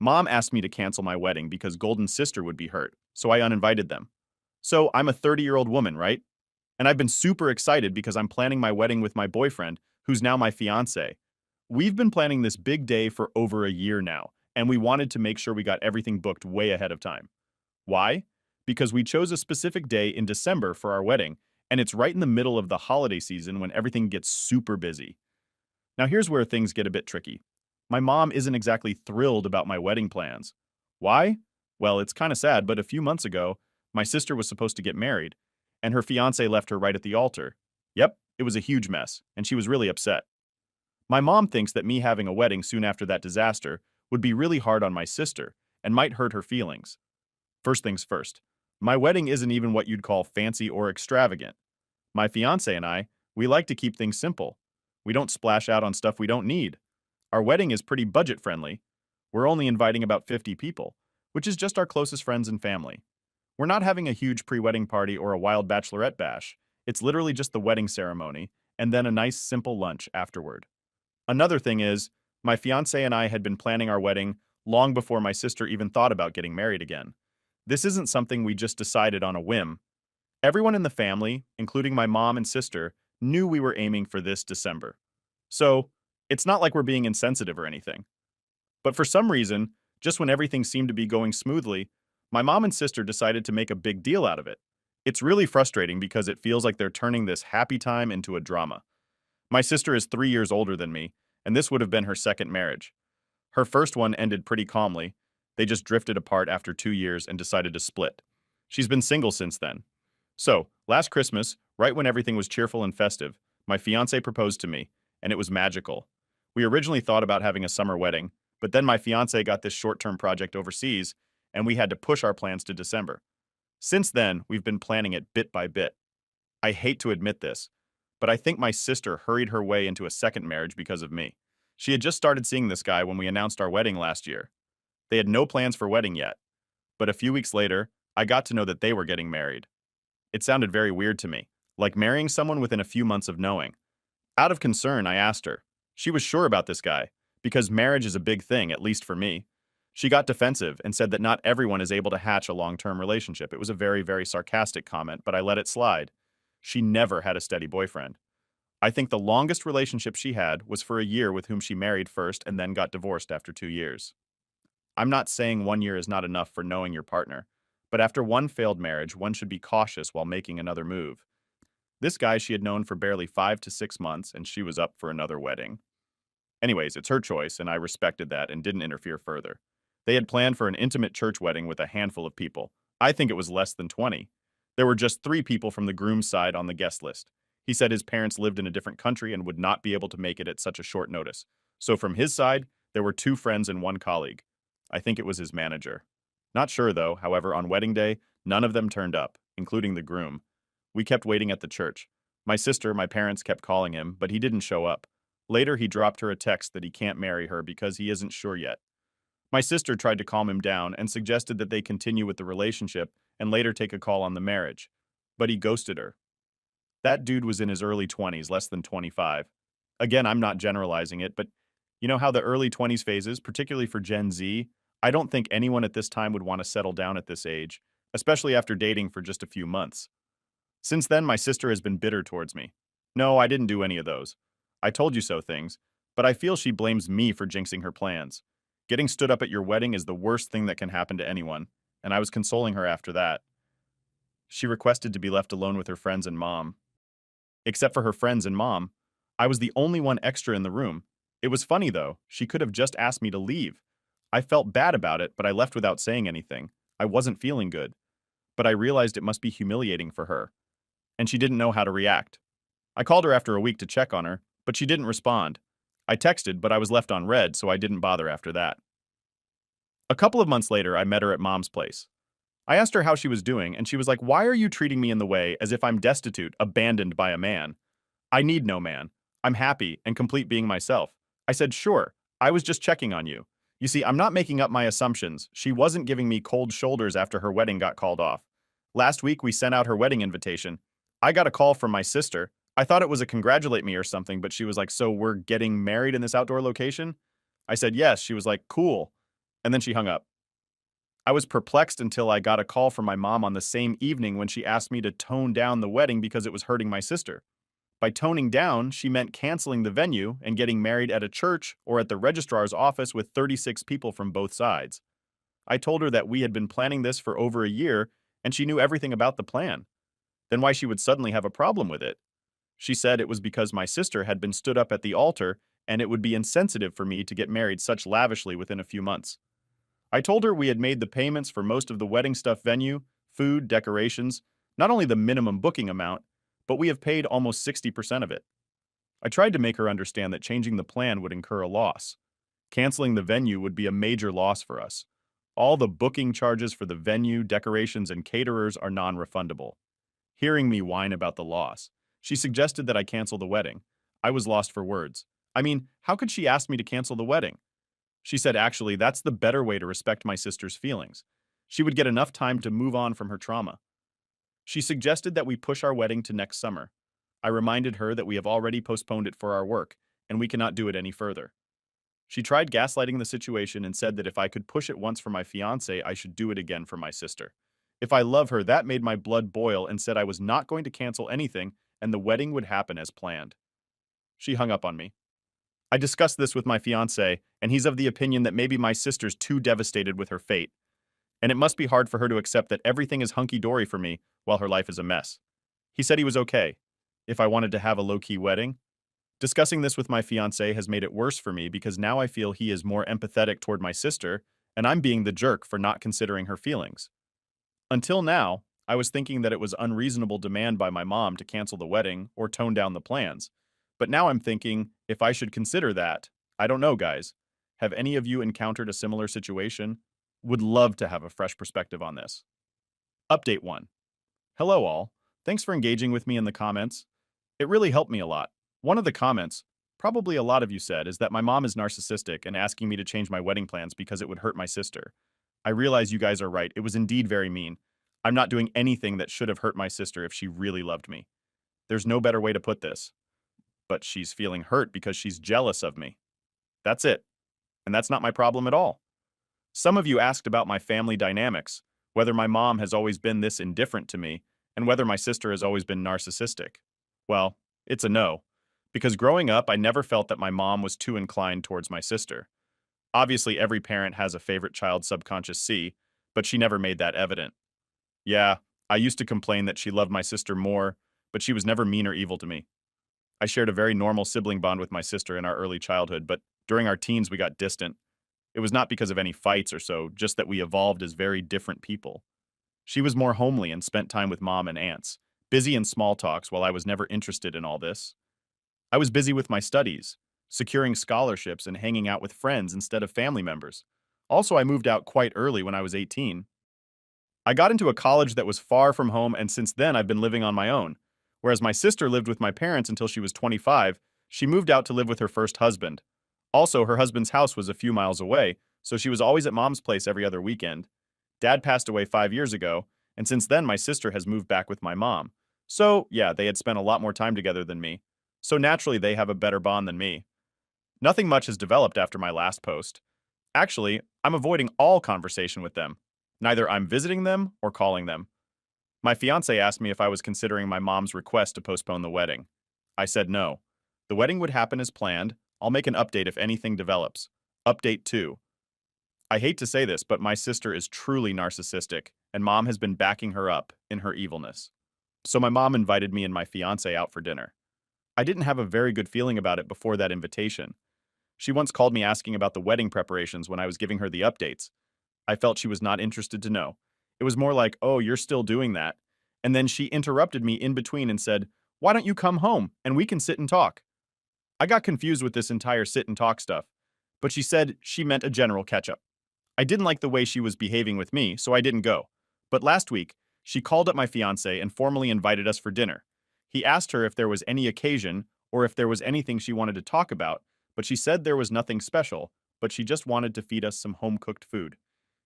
Mom asked me to cancel my wedding because Golden's sister would be hurt, so I uninvited them. So I'm a 30-year-old woman, right? And I've been super excited because I'm planning my wedding with my boyfriend, who's now my fiance. We've been planning this big day for over a year now, and we wanted to make sure we got everything booked way ahead of time. Why? Because we chose a specific day in December for our wedding, and it's right in the middle of the holiday season when everything gets super busy. Now, here's where things get a bit tricky. My mom isn't exactly thrilled about my wedding plans. Why? Well, it's kind of sad, but a few months ago, my sister was supposed to get married, and her fiance left her right at the altar. Yep, it was a huge mess, and she was really upset. My mom thinks that me having a wedding soon after that disaster would be really hard on my sister and might hurt her feelings. First things first, my wedding isn't even what you'd call fancy or extravagant. My fiance and I, we like to keep things simple. We don't splash out on stuff we don't need. Our wedding is pretty budget friendly. We're only inviting about 50 people, which is just our closest friends and family. We're not having a huge pre-wedding party or a wild bachelorette bash. It's literally just the wedding ceremony, and then a nice simple lunch afterward. Another thing is, my fiance and I had been planning our wedding long before my sister even thought about getting married again. This isn't something we just decided on a whim. Everyone in the family, including my mom and sister, knew we were aiming for this December. So, it's not like we're being insensitive or anything. But for some reason, just when everything seemed to be going smoothly, my mom and sister decided to make a big deal out of it. It's really frustrating because it feels like they're turning this happy time into a drama. My sister is 3 years older than me, and this would have been her second marriage. Her first one ended pretty calmly. They just drifted apart after 2 years and decided to split. She's been single since then. So, last Christmas, right when everything was cheerful and festive, my fiance proposed to me, and it was magical. We originally thought about having a summer wedding, but then my fiance got this short-term project overseas, and we had to push our plans to December. Since then, we've been planning it bit by bit. I hate to admit this, but I think my sister hurried her way into a second marriage because of me. She had just started seeing this guy when we announced our wedding last year. They had no plans for wedding yet, but a few weeks later, I got to know that they were getting married. It sounded very weird to me, like marrying someone within a few months of knowing. Out of concern, I asked her. She was sure about this guy, because marriage is a big thing, at least for me. She got defensive and said that not everyone is able to hatch a long-term relationship. It was a very, very sarcastic comment, but I let it slide. She never had a steady boyfriend. I think the longest relationship she had was for a year with whom she married first and then got divorced after 2 years. I'm not saying 1 year is not enough for knowing your partner, but after one failed marriage, one should be cautious while making another move. This guy she had known for barely 5 to 6 months, and she was up for another wedding. Anyways, it's her choice, and I respected that and didn't interfere further. They had planned for an intimate church wedding with a handful of people. I think it was less than 20. There were just 3 people from the groom's side on the guest list. He said his parents lived in a different country and would not be able to make it at such a short notice. So from his side, there were 2 friends and 1 colleague. I think it was his manager. Not sure though, however, on wedding day, none of them turned up, including the groom. We kept waiting at the church. My sister, my parents kept calling him, but he didn't show up. Later, he dropped her a text that he can't marry her because he isn't sure yet. My sister tried to calm him down and suggested that they continue with the relationship and later take a call on the marriage. But he ghosted her. That dude was in his early 20s, less than 25. Again, I'm not generalizing it, but you know how the early 20s phases, particularly for Gen Z, I don't think anyone at this time would want to settle down at this age, especially after dating for just a few months. Since then, my sister has been bitter towards me. No, I didn't do any of those. I told you so things, but I feel she blames me for jinxing her plans. Getting stood up at your wedding is the worst thing that can happen to anyone, and I was consoling her after that. She requested to be left alone with her friends and mom. Except for her friends and mom, I was the only one extra in the room. It was funny though, she could have just asked me to leave. I felt bad about it, but I left without saying anything. I wasn't feeling good. But I realized it must be humiliating for her. And she didn't know how to react. I called her after a week to check on her, but she didn't respond. I texted, but I was left on red, so I didn't bother after that. A couple of months later, I met her at mom's place. I asked her how she was doing, and she was like, "Why are you treating me in the way as if I'm destitute, abandoned by a man? I need no man. I'm happy and complete being myself." I said, "Sure, I was just checking on you. You see, I'm not making up my assumptions. She wasn't giving me cold shoulders after her wedding got called off. Last week, we sent out her wedding invitation. I got a call from my sister. I thought it was a congratulate me or something, but she was like, 'So we're getting married in this outdoor location?' I said, 'Yes.' She was like, 'Cool.' And then she hung up. I was perplexed until I got a call from my mom on the same evening when she asked me to tone down the wedding because it was hurting my sister. By toning down, she meant canceling the venue and getting married at a church or at the registrar's office with 36 people from both sides. I told her that we had been planning this for over a year and she knew everything about the plan. Then why she would suddenly have a problem with it? She said it was because my sister had been stood up at the altar and it would be insensitive for me to get married such lavishly within a few months. I told her we had made the payments for most of the wedding stuff venue, food, decorations, not only the minimum booking amount, but we have paid almost 60% of it. I tried to make her understand that changing the plan would incur a loss. Canceling the venue would be a major loss for us. All the booking charges for the venue, decorations, and caterers are non-refundable. Hearing me whine about the loss, she suggested that I cancel the wedding. I was lost for words. I mean, how could she ask me to cancel the wedding? She said actually that's the better way to respect my sister's feelings. She would get enough time to move on from her trauma. She suggested that we push our wedding to next summer. I reminded her that we have already postponed it for our work, and we cannot do it any further. She tried gaslighting the situation and said that if I could push it once for my fiancé, I should do it again for my sister. If I love her, that made my blood boil and said I was not going to cancel anything and the wedding would happen as planned. She hung up on me. I discussed this with my fiancé, and he's of the opinion that maybe my sister's too devastated with her fate, and it must be hard for her to accept that everything is hunky-dory for me while her life is a mess. He said he was okay if I wanted to have a low-key wedding. Discussing this with my fiancé has made it worse for me because now I feel he is more empathetic toward my sister, and I'm being the jerk for not considering her feelings. Until now, I was thinking that it was unreasonable demand by my mom to cancel the wedding or tone down the plans. But now I'm thinking if I should consider that. I don't know, guys. Have any of you encountered a similar situation? Would love to have a fresh perspective on this. Update 1. Hello all. Thanks for engaging with me in the comments. It really helped me a lot. One of the comments, probably a lot of you said, is that my mom is narcissistic and asking me to change my wedding plans because it would hurt my sister. I realize you guys are right. It was indeed very mean. I'm not doing anything that should have hurt my sister if she really loved me. There's no better way to put this. But she's feeling hurt because she's jealous of me. That's it. And that's not my problem at all. Some of you asked about my family dynamics, whether my mom has always been this indifferent to me, and whether my sister has always been narcissistic. Well, it's a no. Because growing up, I never felt that my mom was too inclined towards my sister. Obviously, every parent has a favorite child subconscious C, but she never made that evident. Yeah, I used to complain that she loved my sister more, but she was never mean or evil to me. I shared a very normal sibling bond with my sister in our early childhood, but during our teens we got distant. It was not because of any fights or so, just that we evolved as very different people. She was more homely and spent time with mom and aunts, busy in small talks while I was never interested in all this. I was busy with my studies, securing scholarships and hanging out with friends instead of family members. Also, I moved out quite early when I was 18. I got into a college that was far from home, and since then I've been living on my own. Whereas my sister lived with my parents until she was 25, she moved out to live with her first husband. Also, her husband's house was a few miles away, so she was always at mom's place every other weekend. Dad passed away 5 years ago, and since then my sister has moved back with my mom. So, yeah, they had spent a lot more time together than me. So naturally they have a better bond than me. Nothing much has developed after my last post. Actually, I'm avoiding all conversation with them. Neither I'm visiting them or calling them. My fiancé asked me if I was considering my mom's request to postpone the wedding. I said no. The wedding would happen as planned. I'll make an update if anything develops. Update 2. I hate to say this, but my sister is truly narcissistic, and mom has been backing her up in her evilness. So my mom invited me and my fiancé out for dinner. I didn't have a very good feeling about it before that invitation. She once called me asking about the wedding preparations when I was giving her the updates. I felt she was not interested to know. It was more like, oh, you're still doing that. And then she interrupted me in between and said, why don't you come home and we can sit and talk? I got confused with this entire sit and talk stuff, but she said she meant a general catch-up. I didn't like the way she was behaving with me, so I didn't go. But last week, she called up my fiancé and formally invited us for dinner. He asked her if there was any occasion or if there was anything she wanted to talk about, but she said there was nothing special, but she just wanted to feed us some home-cooked food.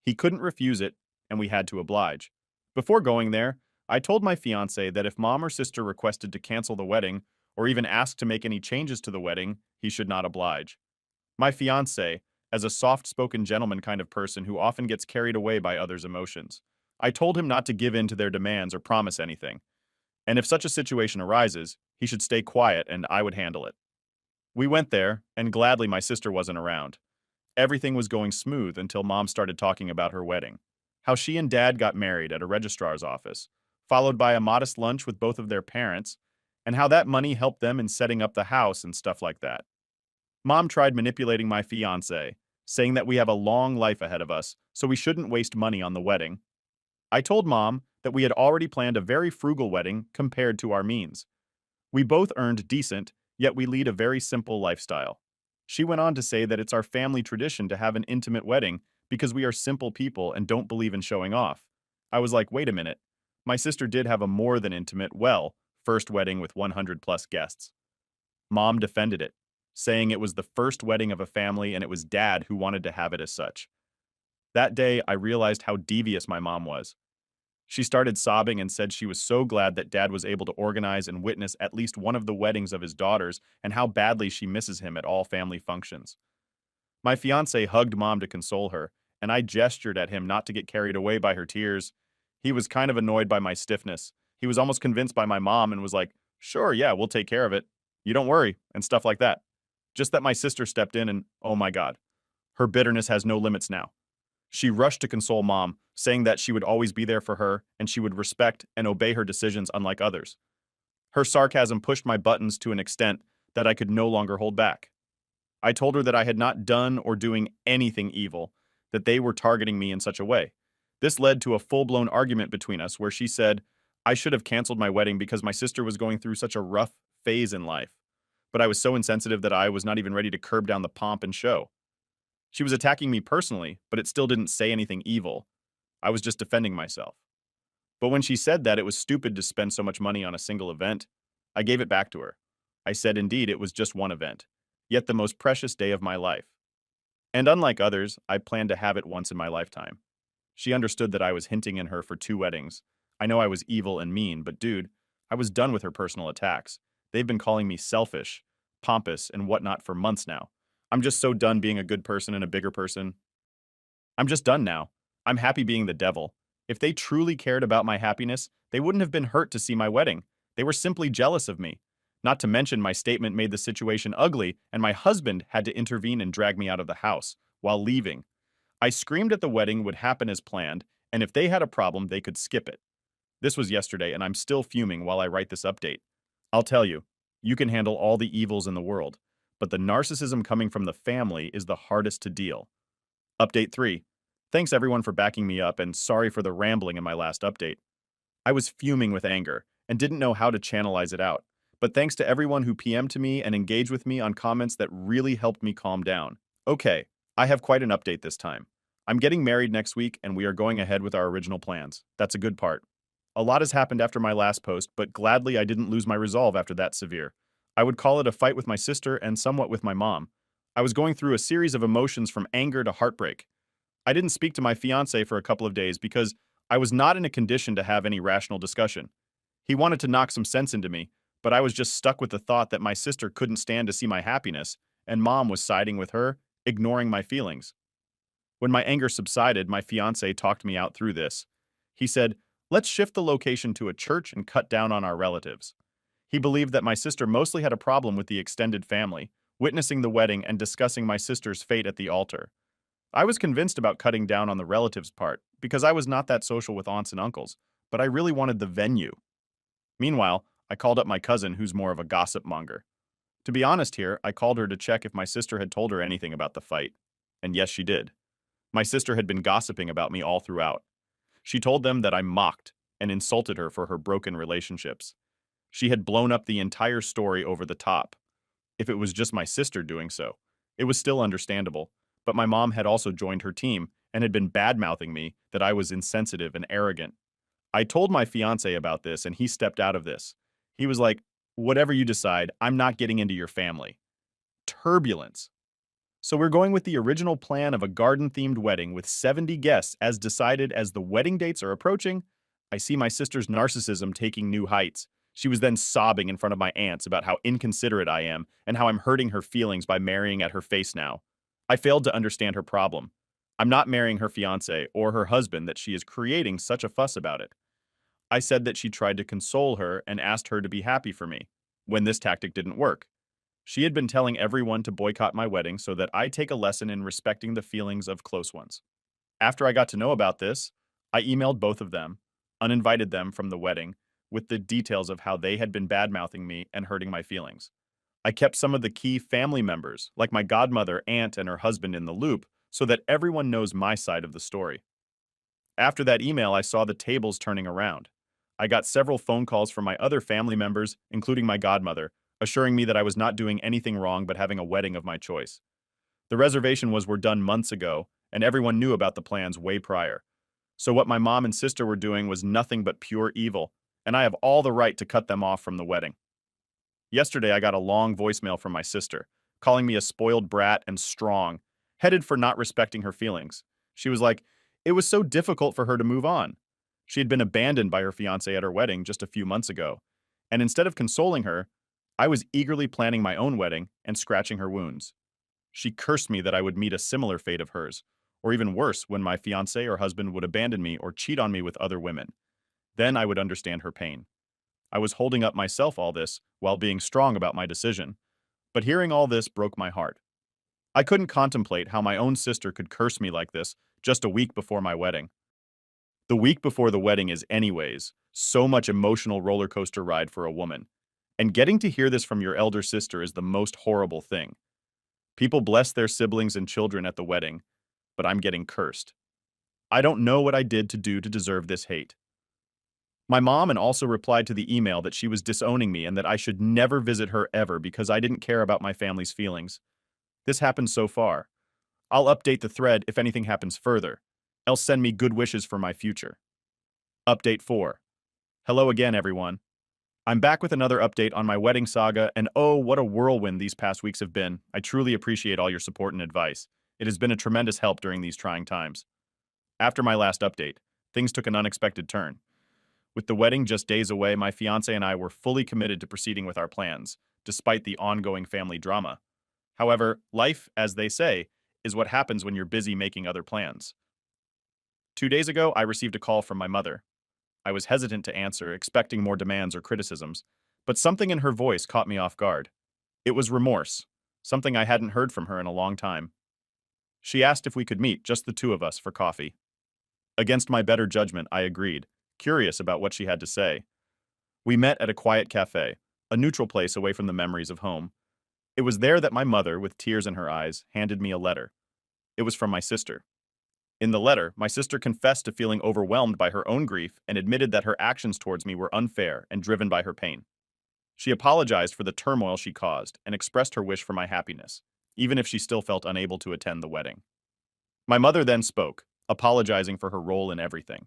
He couldn't refuse it, and we had to oblige. Before going there, I told my fiancé that if mom or sister requested to cancel the wedding or even asked to make any changes to the wedding, he should not oblige. My fiancé, as a soft-spoken gentleman kind of person who often gets carried away by others' emotions. I told him not to give in to their demands or promise anything, and if such a situation arises, he should stay quiet and I would handle it. We went there, and gladly my sister wasn't around. Everything was going smooth until Mom started talking about her wedding. How she and Dad got married at a registrar's office, followed by a modest lunch with both of their parents, and how that money helped them in setting up the house and stuff like that. Mom tried manipulating my fiance, saying that we have a long life ahead of us, so we shouldn't waste money on the wedding. I told Mom that we had already planned a very frugal wedding compared to our means. We both earned decent, yet we lead a very simple lifestyle. She went on to say that it's our family tradition to have an intimate wedding because we are simple people and don't believe in showing off. I was like, wait a minute. My sister did have a more than intimate, first wedding with 100 plus guests. Mom defended it, saying it was the first wedding of a family and it was Dad who wanted to have it as such. That day, I realized how devious my mom was. She started sobbing and said she was so glad that Dad was able to organize and witness at least one of the weddings of his daughters and how badly she misses him at all family functions. My fiance hugged Mom to console her, and I gestured at him not to get carried away by her tears. He was kind of annoyed by my stiffness. He was almost convinced by my mom and was like, sure, yeah, we'll take care of it. You don't worry, and stuff like that. Just that my sister stepped in and, oh my God, her bitterness has no limits now. She rushed to console Mom, saying that she would always be there for her and she would respect and obey her decisions unlike others. Her sarcasm pushed my buttons to an extent that I could no longer hold back. I told her that I had not done or doing anything evil, that they were targeting me in such a way. This led to a full-blown argument between us where she said I should have canceled my wedding because my sister was going through such a rough phase in life. But I was so insensitive that I was not even ready to curb down the pomp and show. She was attacking me personally, but it still didn't say anything evil. I was just defending myself. But when she said that it was stupid to spend so much money on a single event, I gave it back to her. I said indeed it was just one event, yet the most precious day of my life. And unlike others, I planned to have it once in my lifetime. She understood that I was hinting in her for 2 weddings. I know I was evil and mean, but dude, I was done with her personal attacks. They've been calling me selfish, pompous, and whatnot for months now. I'm just so done being a good person and a bigger person. I'm just done now. I'm happy being the devil. If they truly cared about my happiness, they wouldn't have been hurt to see my wedding. They were simply jealous of me. Not to mention my statement made the situation ugly, and my husband had to intervene and drag me out of the house while leaving. I screamed at the wedding would happen as planned, and if they had a problem, they could skip it. This was yesterday, and I'm still fuming while I write this update. I'll tell you, you can handle all the evils in the world, but the narcissism coming from the family is the hardest to deal. Update 3. Thanks everyone for backing me up, and sorry for the rambling in my last update. I was fuming with anger and didn't know how to channelize it out. But thanks to everyone who PM'd to me and engaged with me on comments that really helped me calm down. Okay, I have quite an update this time. I'm getting married next week and we are going ahead with our original plans. That's a good part. A lot has happened after my last post, but gladly I didn't lose my resolve after that severe. I would call it a fight with my sister and somewhat with my mom. I was going through a series of emotions from anger to heartbreak. I didn't speak to my fiance for a couple of days because I was not in a condition to have any rational discussion. He wanted to knock some sense into me, but I was just stuck with the thought that my sister couldn't stand to see my happiness, and Mom was siding with her, ignoring my feelings. When my anger subsided, my fiance talked me out through this. He said, let's shift the location to a church and cut down on our relatives. He believed that my sister mostly had a problem with the extended family, witnessing the wedding and discussing my sister's fate at the altar. I was convinced about cutting down on the relatives part because I was not that social with aunts and uncles, but I really wanted the venue. Meanwhile, I called up my cousin who's more of a gossip monger. To be honest here, I called her to check if my sister had told her anything about the fight. And yes, she did. My sister had been gossiping about me all throughout. She told them that I mocked and insulted her for her broken relationships. She had blown up the entire story over the top. If it was just my sister doing so, it was still understandable, but my mom had also joined her team and had been bad-mouthing me that I was insensitive and arrogant. I told my fiance about this and he stepped out of this. He was like, whatever you decide, I'm not getting into your family. Turbulence. So we're going with the original plan of a garden-themed wedding with 70 guests as decided as the wedding dates are approaching. I see my sister's narcissism taking new heights. She was then sobbing in front of my aunts about how inconsiderate I am and how I'm hurting her feelings by marrying at her face now. I failed to understand her problem. I'm not marrying her fiancé or her husband that she is creating such a fuss about it. I said that she tried to console her and asked her to be happy for me, when this tactic didn't work. She had been telling everyone to boycott my wedding so that I take a lesson in respecting the feelings of close ones. After I got to know about this, I emailed both of them, uninvited them from the wedding, with the details of how they had been bad-mouthing me and hurting my feelings. I kept some of the key family members, like my godmother, aunt, and her husband in the loop so that everyone knows my side of the story. After that email, I saw the tables turning around. I got several phone calls from my other family members, including my godmother, assuring me that I was not doing anything wrong but having a wedding of my choice. The reservation were done months ago, and everyone knew about the plans way prior. So what my mom and sister were doing was nothing but pure evil, and I have all the right to cut them off from the wedding. Yesterday, I got a long voicemail from my sister, calling me a spoiled brat and strong, headed for not respecting her feelings. She was like, it was so difficult for her to move on. She had been abandoned by her fiancé at her wedding just a few months ago, and instead of consoling her, I was eagerly planning my own wedding and scratching her wounds. She cursed me that I would meet a similar fate of hers, or even worse, when my fiancé or husband would abandon me or cheat on me with other women. Then I would understand her pain. I was holding up myself all this while being strong about my decision, but hearing all this broke my heart. I couldn't contemplate how my own sister could curse me like this just a week before my wedding. The week before the wedding is, anyways, so much emotional roller coaster ride for a woman. And getting to hear this from your elder sister is the most horrible thing. People bless their siblings and children at the wedding, but I'm getting cursed. I don't know what I did to do to deserve this hate. My mom and also replied to the email that she was disowning me and that I should never visit her ever because I didn't care about my family's feelings. This happened so far. I'll update the thread if anything happens further. Else send me good wishes for my future. Update 4. Hello again, everyone. I'm back with another update on my wedding saga, and oh, what a whirlwind these past weeks have been. I truly appreciate all your support and advice. It has been a tremendous help during these trying times. After my last update, things took an unexpected turn. With the wedding just days away, my fiancé and I were fully committed to proceeding with our plans, despite the ongoing family drama. However, life, as they say, is what happens when you're busy making other plans. 2 days ago, I received a call from my mother. I was hesitant to answer, expecting more demands or criticisms, but something in her voice caught me off guard. It was remorse, something I hadn't heard from her in a long time. She asked if we could meet, just the two of us, for coffee. Against my better judgment, I agreed, curious about what she had to say. We met at a quiet cafe, a neutral place away from the memories of home. It was there that my mother, with tears in her eyes, handed me a letter. It was from my sister. In the letter, my sister confessed to feeling overwhelmed by her own grief and admitted that her actions towards me were unfair and driven by her pain. She apologized for the turmoil she caused and expressed her wish for my happiness, even if she still felt unable to attend the wedding. My mother then spoke, apologizing for her role in everything.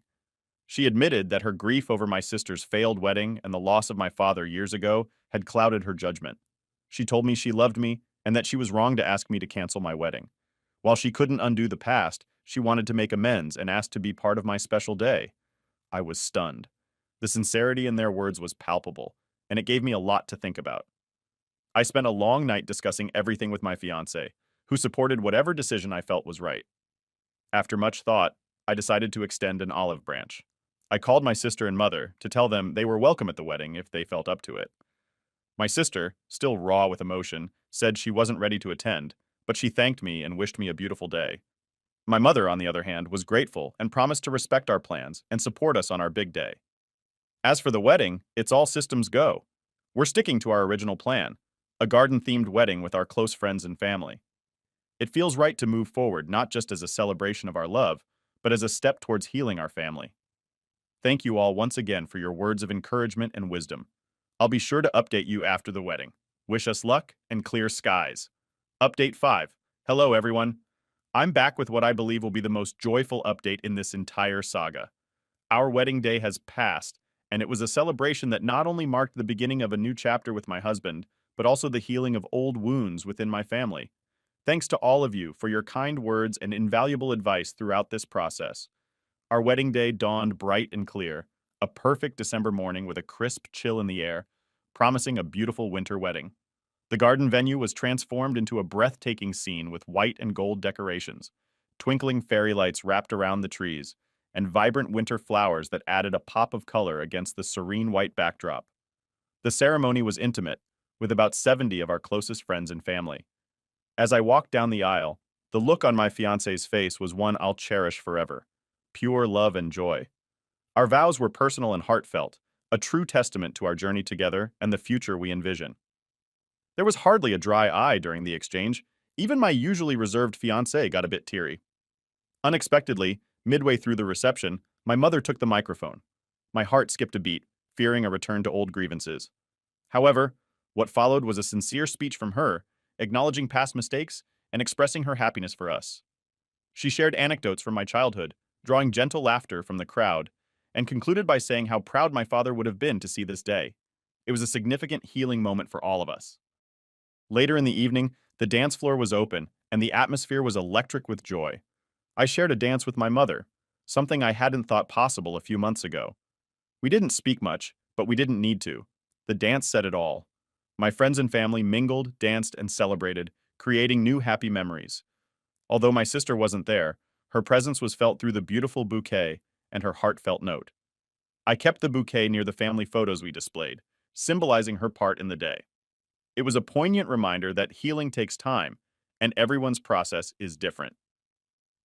She admitted that her grief over my sister's failed wedding and the loss of my father years ago had clouded her judgment. She told me she loved me and that she was wrong to ask me to cancel my wedding. While she couldn't undo the past, she wanted to make amends and asked to be part of my special day. I was stunned. The sincerity in their words was palpable, and it gave me a lot to think about. I spent a long night discussing everything with my fiancé, who supported whatever decision I felt was right. After much thought, I decided to extend an olive branch. I called my sister and mother to tell them they were welcome at the wedding if they felt up to it. My sister, still raw with emotion, said she wasn't ready to attend, but she thanked me and wished me a beautiful day. My mother, on the other hand, was grateful and promised to respect our plans and support us on our big day. As for the wedding, it's all systems go. We're sticking to our original plan, a garden-themed wedding with our close friends and family. It feels right to move forward not just as a celebration of our love, but as a step towards healing our family. Thank you all once again for your words of encouragement and wisdom. I'll be sure to update you after the wedding. Wish us luck and clear skies. Update 5. Hello, everyone. I'm back with what I believe will be the most joyful update in this entire saga. Our wedding day has passed, and it was a celebration that not only marked the beginning of a new chapter with my husband, but also the healing of old wounds within my family. Thanks to all of you for your kind words and invaluable advice throughout this process. Our wedding day dawned bright and clear, a perfect December morning with a crisp chill in the air, promising a beautiful winter wedding. The garden venue was transformed into a breathtaking scene with white and gold decorations, twinkling fairy lights wrapped around the trees, and vibrant winter flowers that added a pop of color against the serene white backdrop. The ceremony was intimate, with about 70 of our closest friends and family. As I walked down the aisle, the look on my fiance's face was one I'll cherish forever. Pure love and joy. Our vows were personal and heartfelt, a true testament to our journey together and the future we envision. There was hardly a dry eye during the exchange. Even my usually reserved fiancé got a bit teary. Unexpectedly, midway through the reception, my mother took the microphone. My heart skipped a beat, fearing a return to old grievances. However, what followed was a sincere speech from her, acknowledging past mistakes and expressing her happiness for us. She shared anecdotes from my childhood, drawing gentle laughter from the crowd, and concluded by saying how proud my father would have been to see this day. It was a significant healing moment for all of us. Later in the evening, the dance floor was open, and the atmosphere was electric with joy. I shared a dance with my mother, something I hadn't thought possible a few months ago. We didn't speak much, but we didn't need to. The dance said it all. My friends and family mingled, danced, and celebrated, creating new happy memories. Although my sister wasn't there, her presence was felt through the beautiful bouquet and her heartfelt note. I kept the bouquet near the family photos we displayed, symbolizing her part in the day. It was a poignant reminder that healing takes time, and everyone's process is different.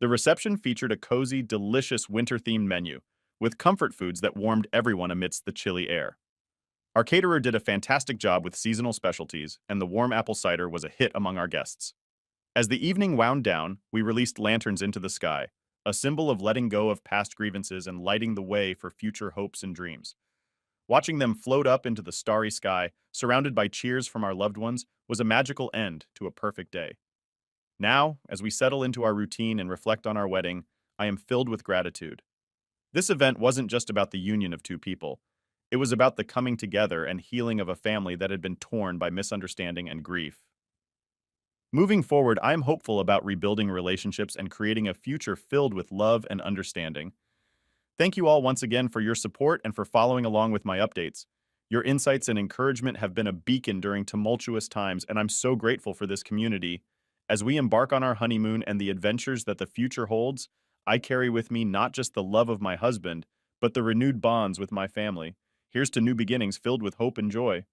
The reception featured a cozy, delicious winter-themed menu, with comfort foods that warmed everyone amidst the chilly air. Our caterer did a fantastic job with seasonal specialties, and the warm apple cider was a hit among our guests. As the evening wound down, we released lanterns into the sky, a symbol of letting go of past grievances and lighting the way for future hopes and dreams. Watching them float up into the starry sky, surrounded by cheers from our loved ones, was a magical end to a perfect day. Now, as we settle into our routine and reflect on our wedding, I am filled with gratitude. This event wasn't just about the union of two people. It was about the coming together and healing of a family that had been torn by misunderstanding and grief. Moving forward, I am hopeful about rebuilding relationships and creating a future filled with love and understanding. Thank you all once again for your support and for following along with my updates. Your insights and encouragement have been a beacon during tumultuous times, and I'm so grateful for this community. As we embark on our honeymoon and the adventures that the future holds, I carry with me not just the love of my husband, but the renewed bonds with my family. Here's to new beginnings filled with hope and joy.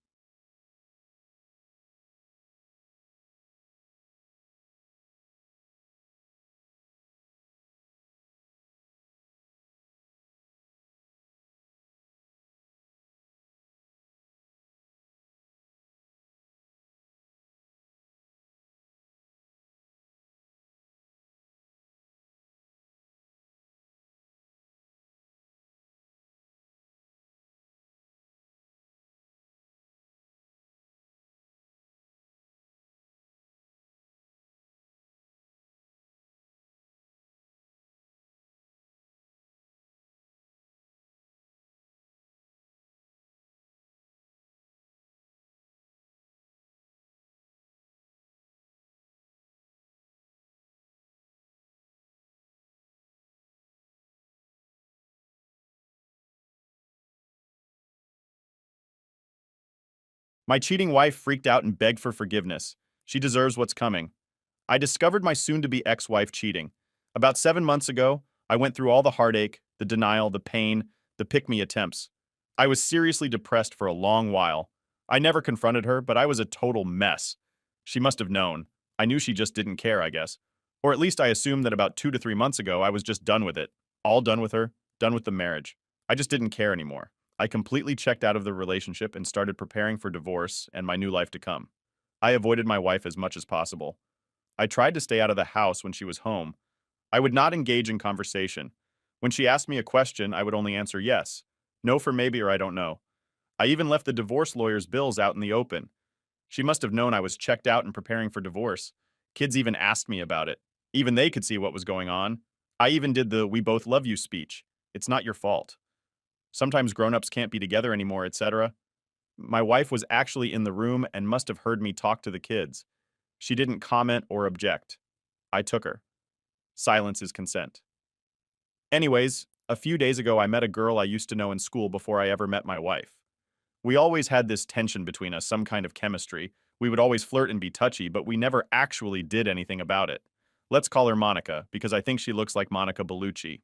My cheating wife freaked out and begged for forgiveness. She deserves what's coming. I discovered my soon-to-be ex-wife cheating. About 7 months ago, I went through all the heartache, the denial, the pain, the pick-me attempts. I was seriously depressed for a long while. I never confronted her, but I was a total mess. She must have known. I knew she just didn't care, I guess. Or at least I assumed that about 2 to 3 months ago I was just done with it. All done with her, done with the marriage. I just didn't care anymore. I completely checked out of the relationship and started preparing for divorce and my new life to come. I avoided my wife as much as possible. I tried to stay out of the house when she was home. I would not engage in conversation. When she asked me a question, I would only answer yes. No for maybe or I don't know. I even left the divorce lawyer's bills out in the open. She must have known I was checked out and preparing for divorce. Kids even asked me about it. Even they could see what was going on. I even did the "we both love you" speech. It's not your fault. Sometimes grown-ups can't be together anymore, etc. My wife was actually in the room and must have heard me talk to the kids. She didn't comment or object. I took her. Silence is consent. Anyways, a few days ago I met a girl I used to know in school before I ever met my wife. We always had this tension between us, some kind of chemistry. We would always flirt and be touchy, but we never actually did anything about it. Let's call her Monica, because I think she looks like Monica Bellucci.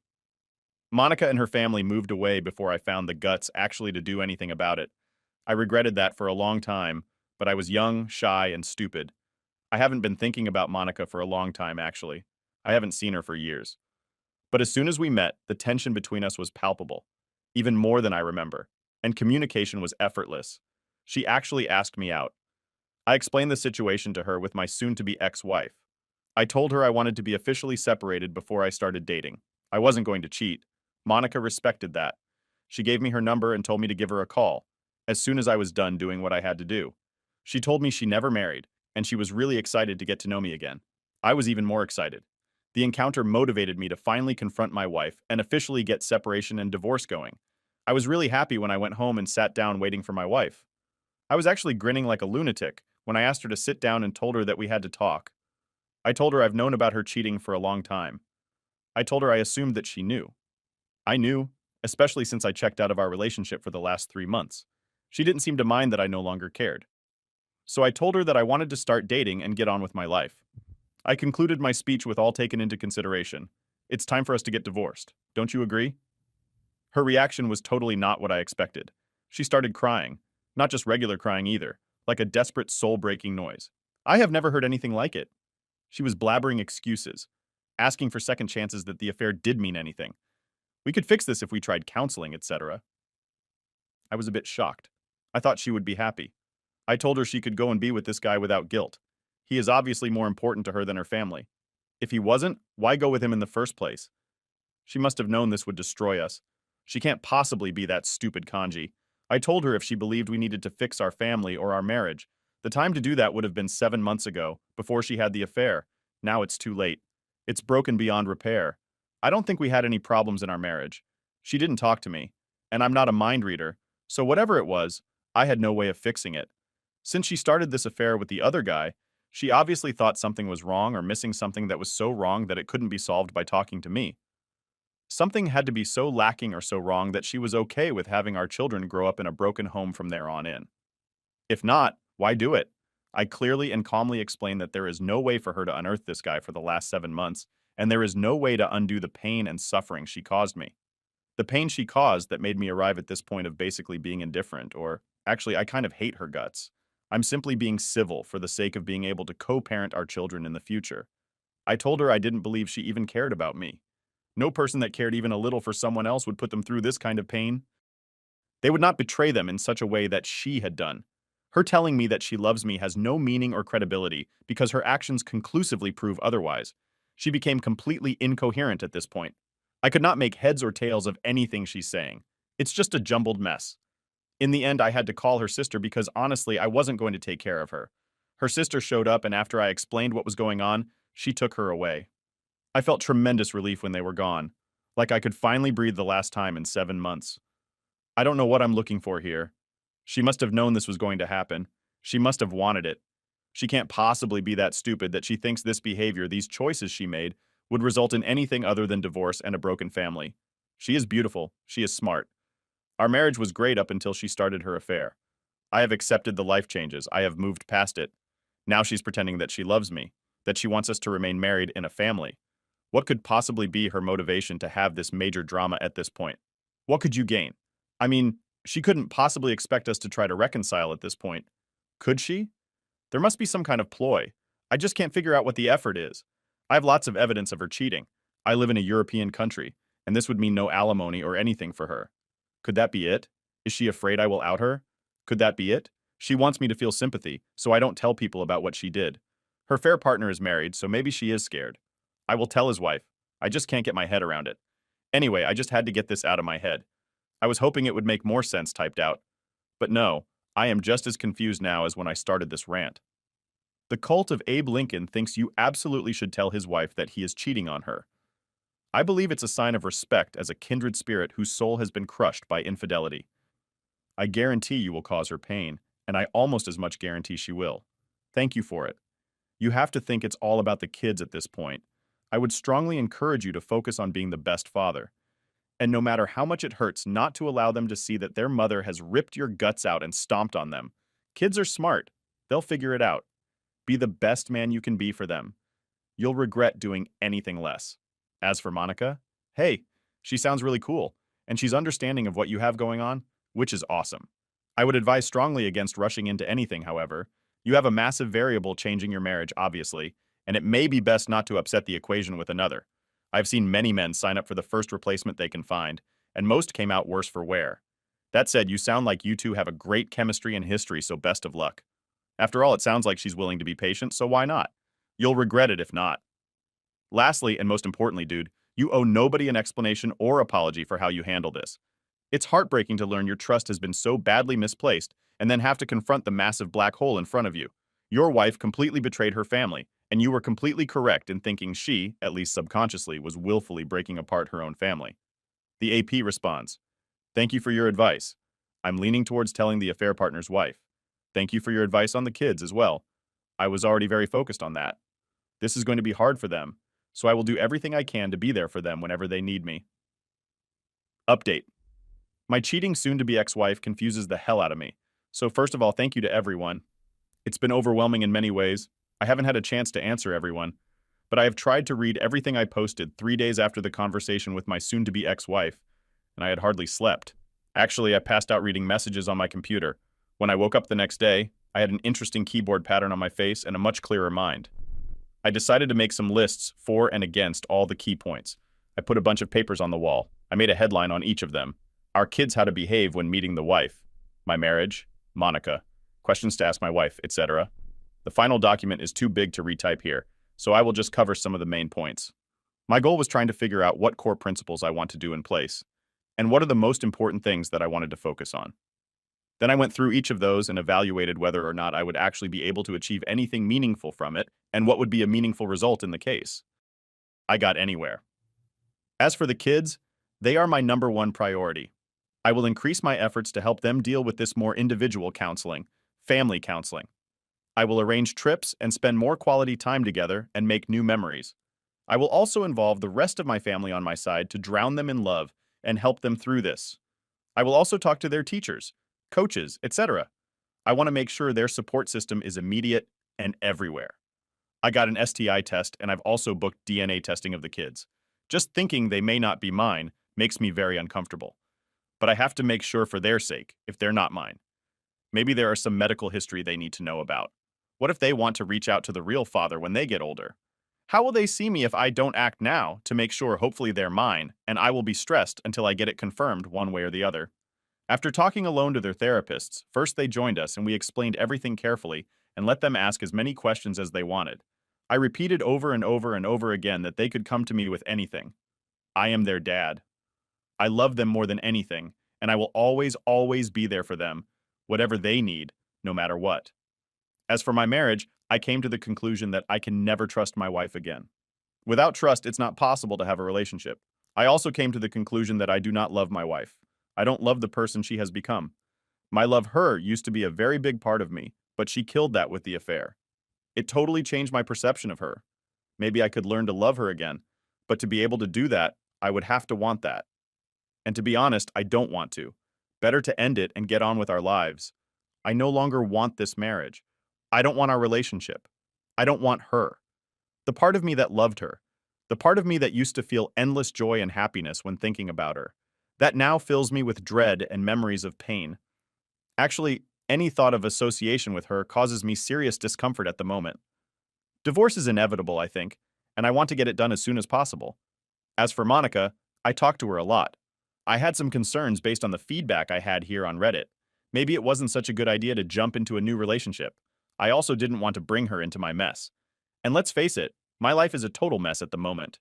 Monica and her family moved away before I found the guts actually to do anything about it. I regretted that for a long time, but I was young, shy, and stupid. I haven't been thinking about Monica for a long time, actually. I haven't seen her for years. But as soon as we met, the tension between us was palpable, even more than I remember, and communication was effortless. She actually asked me out. I explained the situation to her with my soon-to-be ex-wife. I told her I wanted to be officially separated before I started dating. I wasn't going to cheat. Monica respected that. She gave me her number and told me to give her a call, as soon as I was done doing what I had to do. She told me she never married, and she was really excited to get to know me again. I was even more excited. The encounter motivated me to finally confront my wife and officially get separation and divorce going. I was really happy when I went home and sat down waiting for my wife. I was actually grinning like a lunatic when I asked her to sit down and told her that we had to talk. I told her I've known about her cheating for a long time. I told her I assumed that she knew. I knew, especially since I checked out of our relationship for the last 3 months. She didn't seem to mind that I no longer cared. So I told her that I wanted to start dating and get on with my life. I concluded my speech with all taken into consideration. It's time for us to get divorced. Don't you agree? Her reaction was totally not what I expected. She started crying. Not just regular crying either, like a desperate soul-breaking noise. I have never heard anything like it. She was blabbering excuses, asking for second chances that the affair did mean anything. We could fix this if we tried counseling, etc. I was a bit shocked. I thought she would be happy. I told her she could go and be with this guy without guilt. He is obviously more important to her than her family. If he wasn't, why go with him in the first place? She must have known this would destroy us. She can't possibly be that stupid kanji. I told her if she believed we needed to fix our family or our marriage. The time to do that would have been 7 months ago, before she had the affair. Now it's too late. It's broken beyond repair. I don't think we had any problems in our marriage. She didn't talk to me, and I'm not a mind reader, so whatever it was, I had no way of fixing it. Since she started this affair with the other guy, she obviously thought something was wrong or missing something that was so wrong that it couldn't be solved by talking to me. Something had to be so lacking or so wrong that she was okay with having our children grow up in a broken home from there on in. If not, why do it? I clearly and calmly explained that there is no way for her to unearth this guy for the last 7 months, and there is no way to undo the pain and suffering she caused me. The pain she caused that made me arrive at this point of basically being indifferent, or actually, I kind of hate her guts. I'm simply being civil for the sake of being able to co-parent our children in the future. I told her I didn't believe she even cared about me. No person that cared even a little for someone else would put them through this kind of pain. They would not betray them in such a way that she had done. Her telling me that she loves me has no meaning or credibility because her actions conclusively prove otherwise. She became completely incoherent at this point. I could not make heads or tails of anything she's saying. It's just a jumbled mess. In the end, I had to call her sister because honestly, I wasn't going to take care of her. Her sister showed up, and after I explained what was going on, she took her away. I felt tremendous relief when they were gone, like I could finally breathe the last time in 7 months. I don't know what I'm looking for here. She must have known this was going to happen. She must have wanted it. She can't possibly be that stupid that she thinks this behavior, these choices she made, would result in anything other than divorce and a broken family. She is beautiful. She is smart. Our marriage was great up until she started her affair. I have accepted the life changes. I have moved past it. Now she's pretending that she loves me, that she wants us to remain married in a family. What could possibly be her motivation to have this major drama at this point? What could you gain? I mean, she couldn't possibly expect us to try to reconcile at this point. Could she? There must be some kind of ploy. I just can't figure out what the effort is. I have lots of evidence of her cheating. I live in a European country, and this would mean no alimony or anything for her. Could that be it? Is she afraid I will out her? Could that be it? She wants me to feel sympathy, so I don't tell people about what she did. Her fair partner is married, so maybe she is scared. I will tell his wife. I just can't get my head around it. Anyway, I just had to get this out of my head. I was hoping it would make more sense typed out. But no, I am just as confused now as when I started this rant. The cult of Abe Lincoln thinks you absolutely should tell his wife that he is cheating on her. I believe it's a sign of respect as a kindred spirit whose soul has been crushed by infidelity. I guarantee you will cause her pain, and I almost as much guarantee she will. Thank you for it. You have to think it's all about the kids at this point. I would strongly encourage you to focus on being the best father. And no matter how much it hurts, not to allow them to see that their mother has ripped your guts out and stomped on them. Kids are smart. They'll figure it out. Be the best man you can be for them. You'll regret doing anything less. As for Monica, hey, she sounds really cool, and she's understanding of what you have going on, which is awesome. I would advise strongly against rushing into anything, however. You have a massive variable changing your marriage, obviously, and it may be best not to upset the equation with another. I've seen many men sign up for the first replacement they can find, and most came out worse for wear. That said, you sound like you two have a great chemistry and history, so best of luck. After all, it sounds like she's willing to be patient, so why not? You'll regret it if not. Lastly, and most importantly, dude, you owe nobody an explanation or apology for how you handle this. It's heartbreaking to learn your trust has been so badly misplaced and then have to confront the massive black hole in front of you. Your wife completely betrayed her family, and you were completely correct in thinking she, at least subconsciously, was willfully breaking apart her own family. The AP responds, "Thank you for your advice. I'm leaning towards telling the affair partner's wife. Thank you for your advice on the kids as well. I was already very focused on that. This is going to be hard for them, so I will do everything I can to be there for them whenever they need me." Update. My cheating soon-to-be ex-wife confuses the hell out of me. So first of all, thank you to everyone. It's been overwhelming in many ways. I haven't had a chance to answer everyone, but I have tried to read everything I posted 3 days after the conversation with my soon-to-be ex-wife, and I had hardly slept. Actually, I passed out reading messages on my computer. When I woke up the next day, I had an interesting keyboard pattern on my face and a much clearer mind. I decided to make some lists for and against all the key points. I put a bunch of papers on the wall. I made a headline on each of them. Our kids how to behave when meeting the wife. My marriage. Monica. Questions to ask my wife, etc. The final document is too big to retype here, so I will just cover some of the main points. My goal was trying to figure out what core principles I want to do in place, and what are the most important things that I wanted to focus on. Then I went through each of those and evaluated whether or not I would actually be able to achieve anything meaningful from it and what would be a meaningful result in the case. I got anywhere. As for the kids, they are my number one priority. I will increase my efforts to help them deal with this more individual counseling, family counseling. I will arrange trips and spend more quality time together and make new memories. I will also involve the rest of my family on my side to drown them in love and help them through this. I will also talk to their teachers, coaches, etc. I want to make sure their support system is immediate and everywhere. I got an STI test and I've also booked DNA testing of the kids. Just thinking they may not be mine makes me very uncomfortable. But I have to make sure for their sake, if they're not mine. Maybe there are some medical history they need to know about. What if they want to reach out to the real father when they get older? How will they see me if I don't act now to make sure hopefully they're mine, and I will be stressed until I get it confirmed one way or the other? After talking alone to their therapists, first they joined us and we explained everything carefully and let them ask as many questions as they wanted. I repeated over and over and over again that they could come to me with anything. I am their dad. I love them more than anything, and I will always, always be there for them, whatever they need, no matter what. As for my marriage, I came to the conclusion that I can never trust my wife again. Without trust, it's not possible to have a relationship. I also came to the conclusion that I do not love my wife. I don't love the person she has become. My love her used to be a very big part of me, but she killed that with the affair. It totally changed my perception of her. Maybe I could learn to love her again, but to be able to do that, I would have to want that. And to be honest, I don't want to. Better to end it and get on with our lives. I no longer want this marriage. I don't want our relationship. I don't want her. The part of me that loved her. The part of me that used to feel endless joy and happiness when thinking about her. That now fills me with dread and memories of pain. Actually, any thought of association with her causes me serious discomfort at the moment. Divorce is inevitable, I think, and I want to get it done as soon as possible. As for Monica, I talked to her a lot. I had some concerns based on the feedback I had here on Reddit. Maybe it wasn't such a good idea to jump into a new relationship. I also didn't want to bring her into my mess. And let's face it, my life is a total mess at the moment.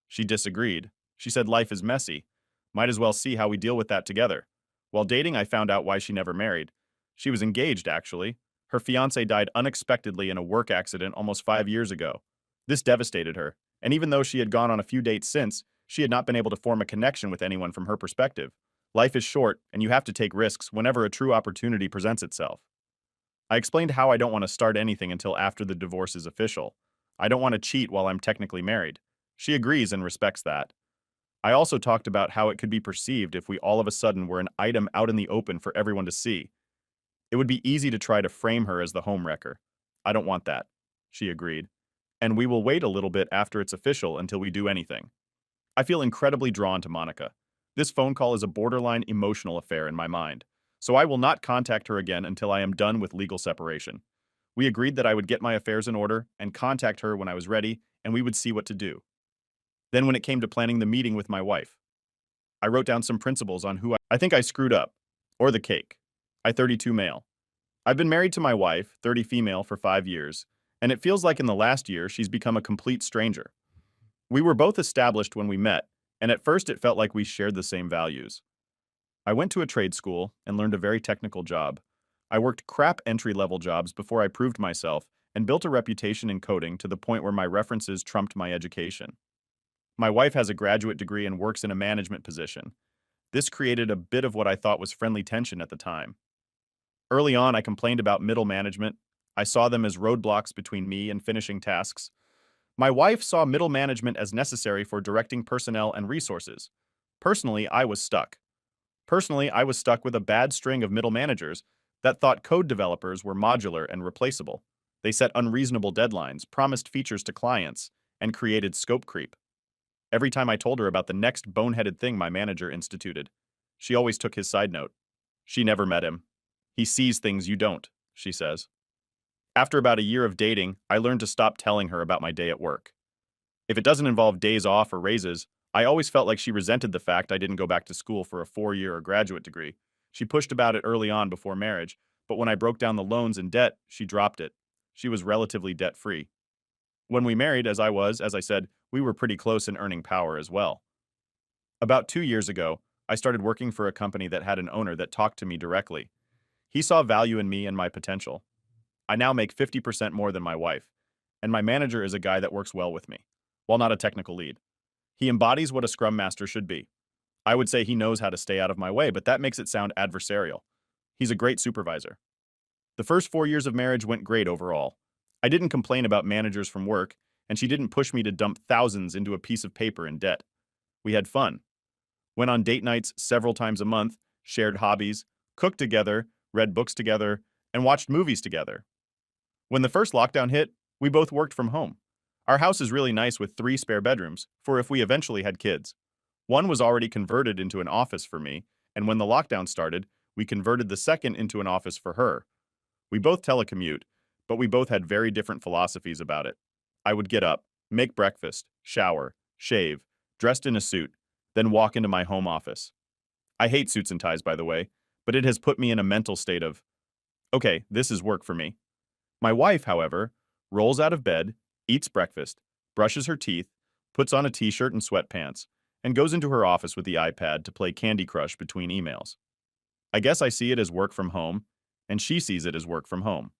She disagreed. She said life is messy. Might as well see how we deal with that together. While dating, I found out why she never married. She was engaged, actually. Her fiancé died unexpectedly in a work accident almost 5 years ago. This devastated her, and even though she had gone on a few dates since, she had not been able to form a connection with anyone from her perspective. Life is short, and you have to take risks whenever a true opportunity presents itself. I explained how I don't want to start anything until after the divorce is official. I don't want to cheat while I'm technically married. She agrees and respects that. I also talked about how it could be perceived if we all of a sudden were an item out in the open for everyone to see. It would be easy to try to frame her as the homewrecker. I don't want that, she agreed. And we will wait a little bit after it's official until we do anything. I feel incredibly drawn to Monica. This phone call is a borderline emotional affair in my mind, so I will not contact her again until I am done with legal separation. We agreed that I would get my affairs in order and contact her when I was ready, and we would see what to do. Then when it came to planning the meeting with my wife, I wrote down some principles on who I think I screwed up. Or the cake. I 32 male. I've been married to my wife, 30 female, for 5 years, and it feels like in the last year she's become a complete stranger. We were both established when we met, and at first it felt like we shared the same values. I went to a trade school and learned a very technical job. I worked crap entry-level jobs before I proved myself and built a reputation in coding to the point where my references trumped my education. My wife has a graduate degree and works in a management position. This created a bit of what I thought was friendly tension at the time. Early on, I complained about middle management. I saw them as roadblocks between me and finishing tasks. My wife saw middle management as necessary for directing personnel and resources. Personally, I was stuck. Personally, I was stuck with a bad string of middle managers that thought code developers were modular and replaceable. They set unreasonable deadlines, promised features to clients, and created scope creep. Every time I told her about the next boneheaded thing my manager instituted, she always took his side note. She never met him. He sees things you don't, she says. After about a year of dating, I learned to stop telling her about my day at work. If it doesn't involve days off or raises, I always felt like she resented the fact I didn't go back to school for a 4-year or graduate degree. She pushed about it early on before marriage, but when I broke down the loans and debt, she dropped it. She was relatively debt-free. When we married, as I said, we were pretty close in earning power as well. About 2 years ago, I started working for a company that had an owner that talked to me directly. He saw value in me and my potential. I now make 50% more than my wife, and my manager is a guy that works well with me, while not a technical lead. He embodies what a scrum master should be. I would say he knows how to stay out of my way, but that makes it sound adversarial. He's a great supervisor. The first 4 years of marriage went great overall. I didn't complain about managers from work, and she didn't push me to dump thousands into a piece of paper in debt. We had fun. Went on date nights several times a month, shared hobbies, cooked together, read books together, and watched movies together. When the first lockdown hit, we both worked from home. Our house is really nice with 3 spare bedrooms, for if we eventually had kids. One was already converted into an office for me, and when the lockdown started, we converted the second into an office for her. We both telecommute, but we both had very different philosophies about it. I would get up, make breakfast, shower, shave, dressed in a suit, then walk into my home office. I hate suits and ties, by the way, but it has put me in a mental state of, okay, this is work for me. My wife, however, rolls out of bed, eats breakfast, brushes her teeth, puts on a t-shirt and sweatpants, and goes into her office with the iPad to play Candy Crush between emails. I guess I see it as work from home, and she sees it as work from home.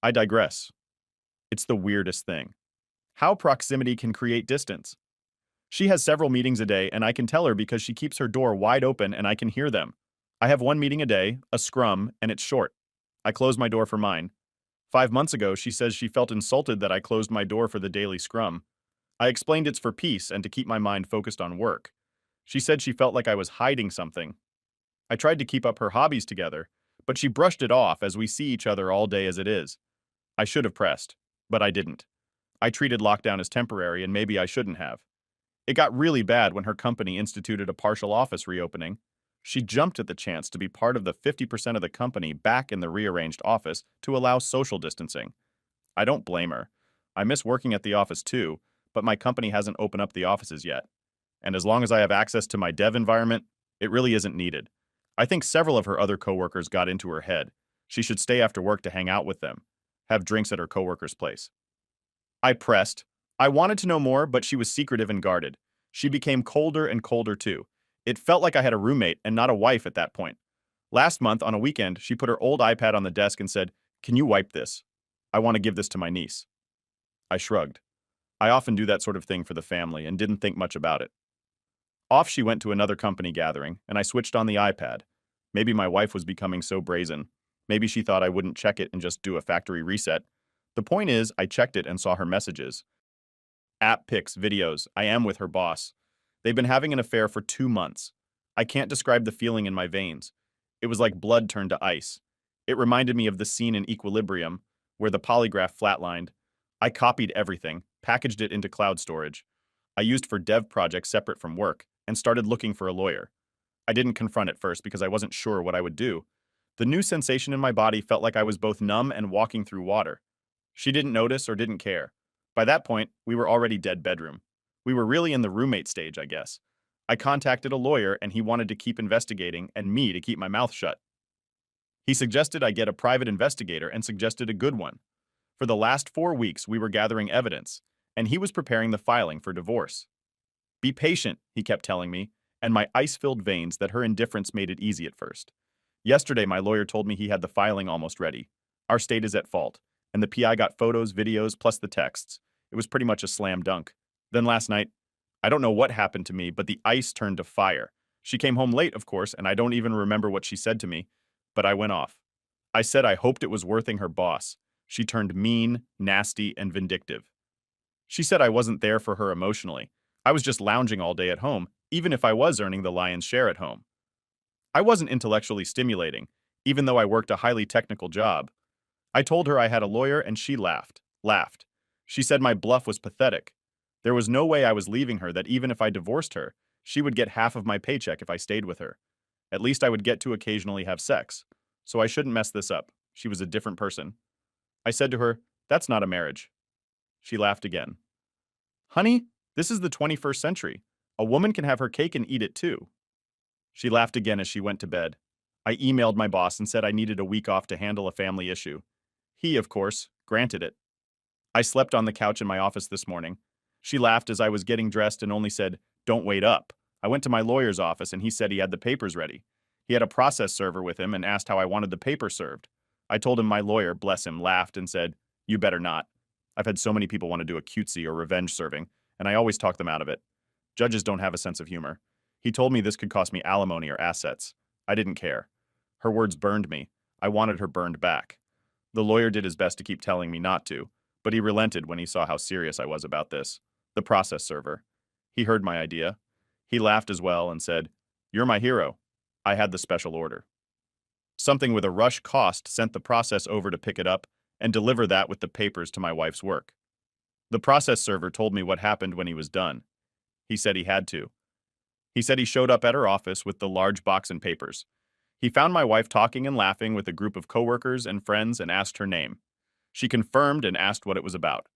I digress. It's the weirdest thing. How proximity can create distance. She has several meetings a day, and I can tell her because she keeps her door wide open and I can hear them. I have one meeting a day, a scrum, and it's short. I close my door for mine. 5 months ago, she says she felt insulted that I closed my door for the daily scrum. I explained it's for peace and to keep my mind focused on work. She said she felt like I was hiding something. I tried to keep up her hobbies together, but she brushed it off as we see each other all day as it is. I should have pressed, but I didn't. I treated lockdown as temporary and maybe I shouldn't have. It got really bad when her company instituted a partial office reopening. She jumped at the chance to be part of the 50% of the company back in the rearranged office to allow social distancing. I don't blame her. I miss working at the office too, but my company hasn't opened up the offices yet. And as long as I have access to my dev environment, it really isn't needed. I think several of her other coworkers got into her head. She should stay after work to hang out with them, have drinks at her coworker's place. I pressed. I wanted to know more, but she was secretive and guarded. She became colder and colder too. It felt like I had a roommate and not a wife at that point. Last month, on a weekend, she put her old iPad on the desk and said, "Can you wipe this? I want to give this to my niece." I shrugged. I often do that sort of thing for the family and didn't think much about it. Off she went to another company gathering, and I switched on the iPad. Maybe my wife was becoming so brazen. Maybe she thought I wouldn't check it and just do a factory reset. The point is, I checked it and saw her messages. App pics, videos. I am with her boss. They've been having an affair for 2 months. I can't describe the feeling in my veins. It was like blood turned to ice. It reminded me of the scene in Equilibrium, where the polygraph flatlined. I copied everything, packaged it into cloud storage. I used for dev projects separate from work, and started looking for a lawyer. I didn't confront it first because I wasn't sure what I would do. The new sensation in my body felt like I was both numb and walking through water. She didn't notice or didn't care. By that point, we were already dead bedroom. We were really in the roommate stage, I guess. I contacted a lawyer and he wanted to keep investigating and me to keep my mouth shut. He suggested I get a private investigator and suggested a good one. For the last 4 weeks, we were gathering evidence, and he was preparing the filing for divorce. Be patient, he kept telling me, and my ice-filled veins that her indifference made it easy at first. Yesterday, my lawyer told me he had the filing almost ready. Our state is at fault, and the PI got photos, videos, plus the texts. It was pretty much a slam dunk. Then last night, I don't know what happened to me, but the ice turned to fire. She came home late, of course, and I don't even remember what she said to me, but I went off. I said I hoped it was worthing her boss. She turned mean, nasty, and vindictive. She said I wasn't there for her emotionally. I was just lounging all day at home, even if I was earning the lion's share at home. I wasn't intellectually stimulating, even though I worked a highly technical job. I told her I had a lawyer and she laughed. She said my bluff was pathetic. There was no way I was leaving her that even if I divorced her, she would get half of my paycheck if I stayed with her. At least I would get to occasionally have sex. So I shouldn't mess this up. She was a different person. I said to her, "That's not a marriage." She laughed again. "Honey, this is the 21st century. A woman can have her cake and eat it too." She laughed again as she went to bed. I emailed my boss and said I needed a week off to handle a family issue. He, of course, granted it. I slept on the couch in my office this morning. She laughed as I was getting dressed and only said, "Don't wait up." I went to my lawyer's office and he said he had the papers ready. He had a process server with him and asked how I wanted the paper served. I told him my lawyer, bless him, laughed and said, "You better not. I've had so many people want to do a cutesy or revenge serving, and I always talk them out of it. Judges don't have a sense of humor." He told me this could cost me alimony or assets. I didn't care. Her words burned me. I wanted her burned back. The lawyer did his best to keep telling me not to, but he relented when he saw how serious I was about this. The process server. He heard my idea. He laughed as well and said, "You're my hero. I had the special order." Something with a rush cost sent the process over to pick it up and deliver that with the papers to my wife's work. The process server told me what happened when he was done. He said he had to. He said he showed up at her office with the large box and papers. He found my wife talking and laughing with a group of coworkers and friends and asked her name. She confirmed and asked what it was about.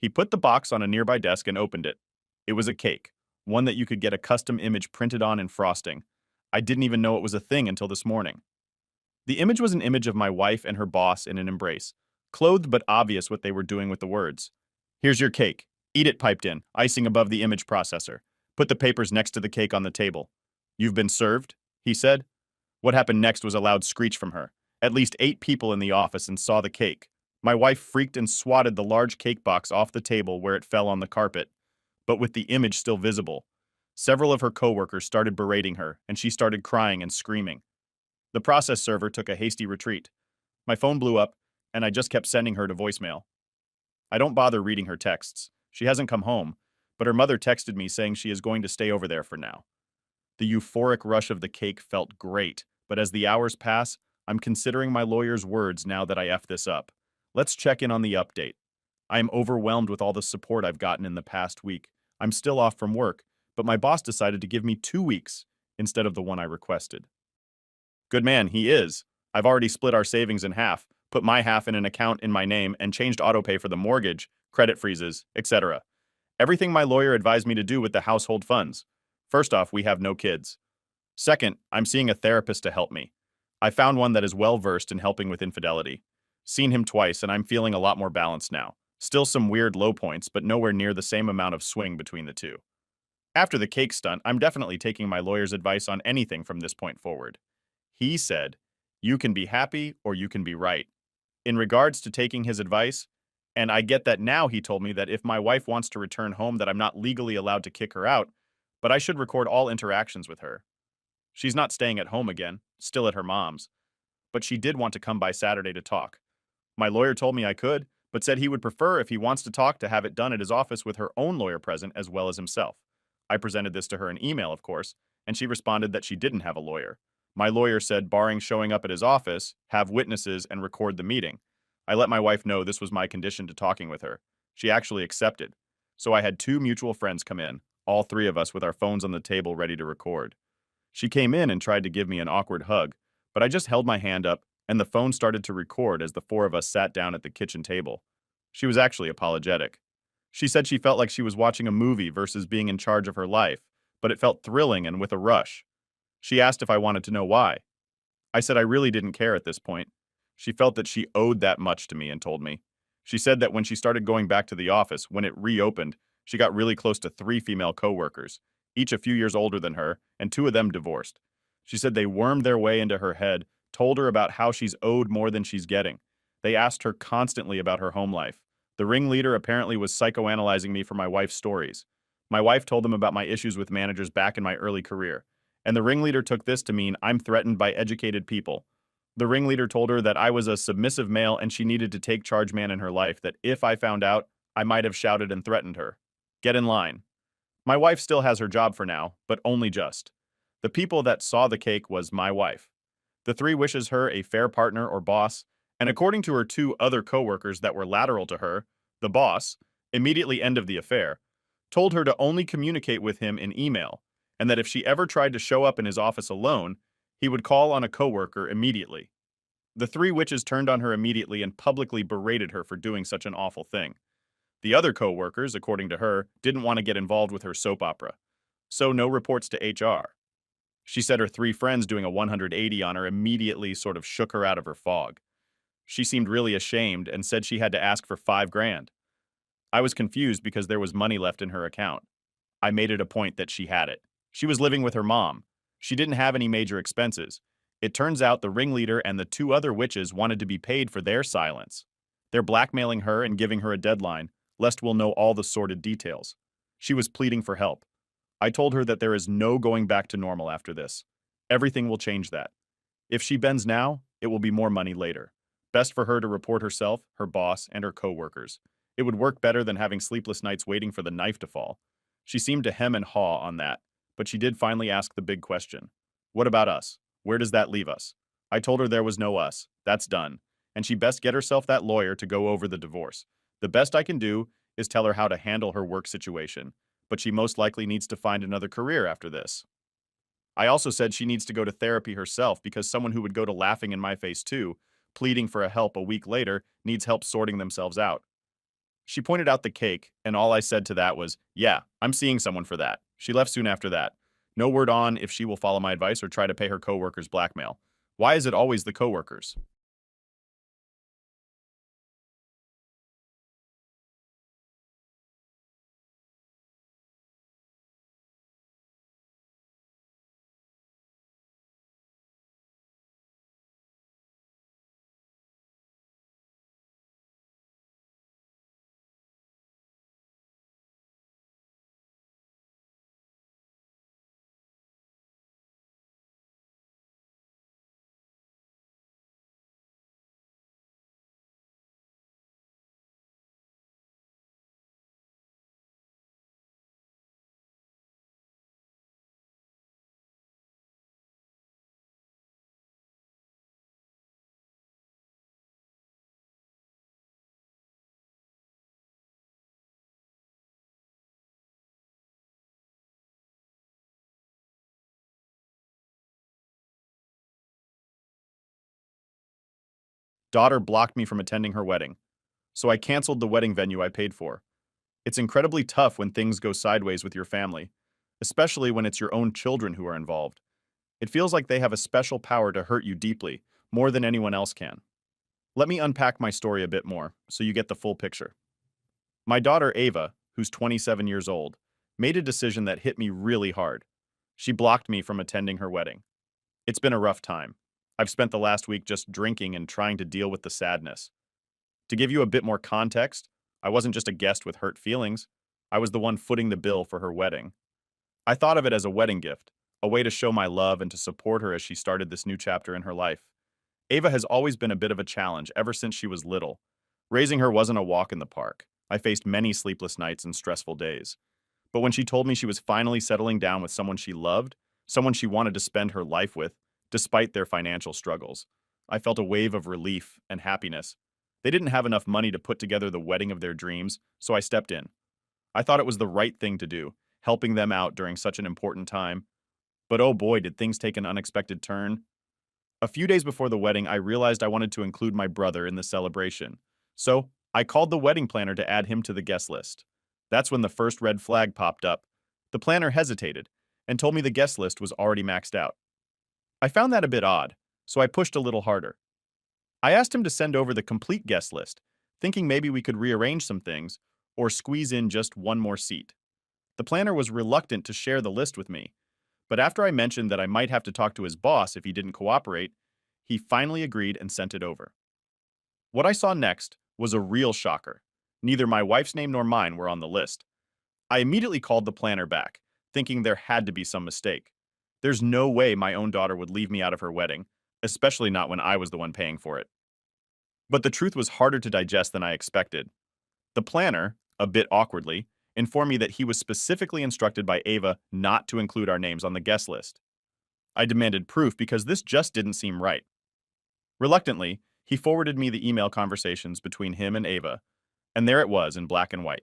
He put the box on a nearby desk and opened it. It was a cake, one that you could get a custom image printed on in frosting. I didn't even know it was a thing until this morning. The image was an image of my wife and her boss in an embrace, clothed but obvious what they were doing with the words. "Here's your cake. Eat it," piped in, icing above the image processor. Put the papers next to the cake on the table. "You've been served?" he said. What happened next was a loud screech from her. At least 8 people in the office and saw the cake. My wife freaked and swatted the large cake box off the table where it fell on the carpet, but with the image still visible. Several of her coworkers started berating her, and she started crying and screaming. The process server took a hasty retreat. My phone blew up, and I just kept sending her to voicemail. I don't bother reading her texts. She hasn't come home, but her mother texted me saying she is going to stay over there for now. The euphoric rush of the cake felt great, but as the hours pass, I'm considering my lawyer's words now that I F this up. Let's check in on the update. I am overwhelmed with all the support I've gotten in the past week. I'm still off from work, but my boss decided to give me 2 weeks instead of the one I requested. Good man, he is. I've already split our savings in half, put my half in an account in my name, and changed autopay for the mortgage, credit freezes, etc. Everything my lawyer advised me to do with the household funds. First off, we have no kids. Second, I'm seeing a therapist to help me. I found one that is well-versed in helping with infidelity. Seen him twice, and I'm feeling a lot more balanced now. Still some weird low points, but nowhere near the same amount of swing between the two. After the cake stunt, I'm definitely taking my lawyer's advice on anything from this point forward. He said, "You can be happy or you can be right." In regards to taking his advice, and I get that now he told me that if my wife wants to return home that I'm not legally allowed to kick her out, but I should record all interactions with her. She's not staying at home again, still at her mom's, but she did want to come by Saturday to talk. My lawyer told me I could, but said he would prefer if he wants to talk to have it done at his office with her own lawyer present as well as himself. I presented this to her in email, of course, and she responded that she didn't have a lawyer. My lawyer said, barring showing up at his office, have witnesses, and record the meeting. I let my wife know this was my condition to talking with her. She actually accepted. So I had two mutual friends come in, all three of us with our phones on the table ready to record. She came in and tried to give me an awkward hug, but I just held my hand up, and the phone started to record as the four of us sat down at the kitchen table. She was actually apologetic. She said she felt like she was watching a movie versus being in charge of her life, but it felt thrilling and with a rush. She asked if I wanted to know why. I said I really didn't care at this point. She felt that she owed that much to me and told me. She said that when she started going back to the office, when it reopened, she got really close to three female coworkers, each a few years older than her, and two of them divorced. She said they wormed their way into her head, told her about how she's owed more than she's getting. They asked her constantly about her home life. The ringleader apparently was psychoanalyzing me for my wife's stories. My wife told them about my issues with managers back in my early career, and the ringleader took this to mean I'm threatened by educated people. The ringleader told her that I was a submissive male and she needed to take charge man in her life, that if I found out, I might have shouted and threatened her. Get in line. My wife still has her job for now, but only just. The people that saw the cake was my wife. The three wishes her a fair partner or boss, and according to her two other coworkers that were lateral to her, the boss, immediately end of the affair, told her to only communicate with him in email, and that if she ever tried to show up in his office alone, he would call on a coworker immediately. The three witches turned on her immediately and publicly berated her for doing such an awful thing. The other coworkers, according to her, didn't want to get involved with her soap opera, so no reports to HR. She said her three friends doing a 180 on her immediately sort of shook her out of her fog. She seemed really ashamed and said she had to ask for 5 grand. I was confused because there was money left in her account. I made it a point that she had it. She was living with her mom. She didn't have any major expenses. It turns out the ringleader and the two other witches wanted to be paid for their silence. They're blackmailing her and giving her a deadline, lest we'll know all the sordid details. She was pleading for help. I told her that there is no going back to normal after this. Everything will change that. If she bends now, it will be more money later. Best for her to report herself, her boss, and her coworkers. It would work better than having sleepless nights waiting for the knife to fall. She seemed to hem and haw on that, but she did finally ask the big question. What about us? Where does that leave us? I told her there was no us. That's done. And she best get herself that lawyer to go over the divorce. The best I can do is tell her how to handle her work situation, but she most likely needs to find another career after this. I also said she needs to go to therapy herself because someone who would go to laughing in my face too, pleading for a help a week later, needs help sorting themselves out. She pointed out the cake, and all I said to that was, yeah, I'm seeing someone for that. She left soon after that. No word on if she will follow my advice or try to pay her coworkers blackmail. Why is it always the coworkers? Daughter blocked me from attending her wedding, so I canceled the wedding venue I paid for. It's incredibly tough when things go sideways with your family, especially when it's your own children who are involved. It feels like they have a special power to hurt you deeply, more than anyone else can. Let me unpack my story a bit more so you get the full picture. My daughter Ava, who's 27 years old, made a decision that hit me really hard. She blocked me from attending her wedding. It's been a rough time. I've spent the last week just drinking and trying to deal with the sadness. To give you a bit more context, I wasn't just a guest with hurt feelings. I was the one footing the bill for her wedding. I thought of it as a wedding gift, a way to show my love and to support her as she started this new chapter in her life. Ava has always been a bit of a challenge ever since she was little. Raising her wasn't a walk in the park. I faced many sleepless nights and stressful days. But when she told me she was finally settling down with someone she loved, someone she wanted to spend her life with, despite their financial struggles. I felt a wave of relief and happiness. They didn't have enough money to put together the wedding of their dreams, so I stepped in. I thought it was the right thing to do, helping them out during such an important time. But oh boy, did things take an unexpected turn. A few days before the wedding, I realized I wanted to include my brother in the celebration. So, I called the wedding planner to add him to the guest list. That's when the first red flag popped up. The planner hesitated and told me the guest list was already maxed out. I found that a bit odd, so I pushed a little harder. I asked him to send over the complete guest list, thinking maybe we could rearrange some things or squeeze in just one more seat. The planner was reluctant to share the list with me, but after I mentioned that I might have to talk to his boss if he didn't cooperate, he finally agreed and sent it over. What I saw next was a real shocker. Neither my wife's name nor mine were on the list. I immediately called the planner back, thinking there had to be some mistake. There's no way my own daughter would leave me out of her wedding, especially not when I was the one paying for it. But the truth was harder to digest than I expected. The planner, a bit awkwardly, informed me that he was specifically instructed by Ava not to include our names on the guest list. I demanded proof because this just didn't seem right. Reluctantly, he forwarded me the email conversations between him and Ava, and there it was in black and white.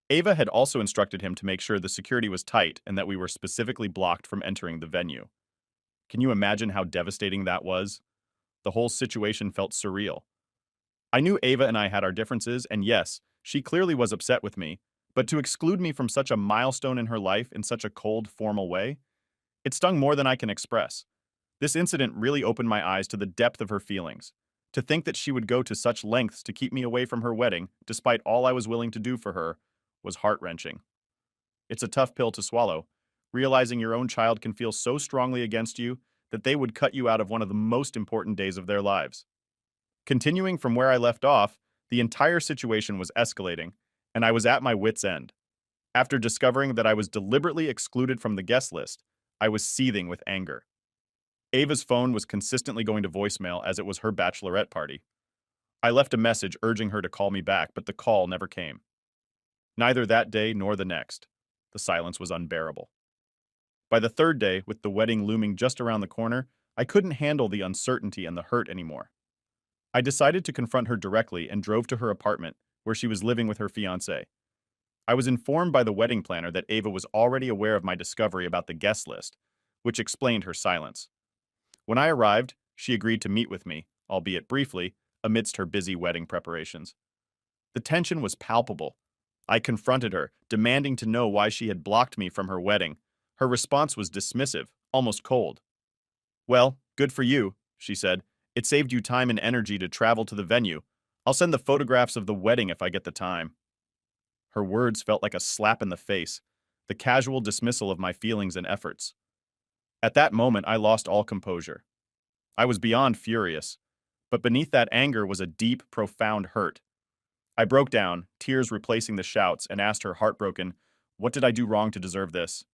Ava had also instructed him to make sure the security was tight and that we were specifically blocked from entering the venue. Can you imagine how devastating that was? The whole situation felt surreal. I knew Ava and I had our differences, and yes, she clearly was upset with me, but to exclude me from such a milestone in her life in such a cold, formal way, it stung more than I can express. This incident really opened my eyes to the depth of her feelings. To think that she would go to such lengths to keep me away from her wedding, despite all I was willing to do for her, was heart-wrenching. It's a tough pill to swallow, realizing your own child can feel so strongly against you that they would cut you out of one of the most important days of their lives. Continuing from where I left off, the entire situation was escalating, and I was at my wit's end. After discovering that I was deliberately excluded from the guest list, I was seething with anger. Ava's phone was consistently going to voicemail as it was her bachelorette party. I left a message urging her to call me back, but the call never came. Neither that day nor the next. The silence was unbearable. By the third day, with the wedding looming just around the corner, I couldn't handle the uncertainty and the hurt anymore. I decided to confront her directly and drove to her apartment, where she was living with her fiancé. I was informed by the wedding planner that Ava was already aware of my discovery about the guest list, which explained her silence. When I arrived, she agreed to meet with me, albeit briefly, amidst her busy wedding preparations. The tension was palpable. I confronted her, demanding to know why she had blocked me from her wedding. Her response was dismissive, almost cold. "Well, good for you," she said. "It saved you time and energy to travel to the venue. I'll send the photographs of the wedding if I get the time." Her words felt like a slap in the face, the casual dismissal of my feelings and efforts. At that moment, I lost all composure. I was beyond furious, but beneath that anger was a deep, profound hurt. I broke down, tears replacing the shouts, and asked her, heartbroken, "What did I do wrong to deserve this?"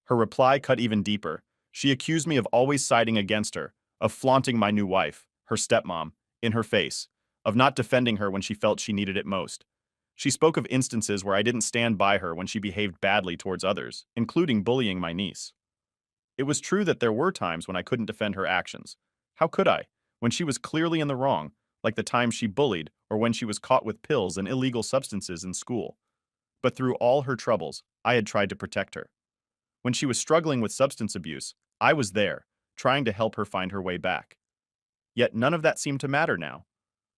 Her reply cut even deeper. She accused me of always siding against her, of flaunting my new wife, her stepmom, in her face, of not defending her when she felt she needed it most. She spoke of instances where I didn't stand by her when she behaved badly towards others, including bullying my niece. It was true that there were times when I couldn't defend her actions. How could I, when she was clearly in the wrong, like the time she bullied or when she was caught with pills and illegal substances in school? But through all her troubles, I had tried to protect her. When she was struggling with substance abuse, I was there, trying to help her find her way back. Yet none of that seemed to matter now.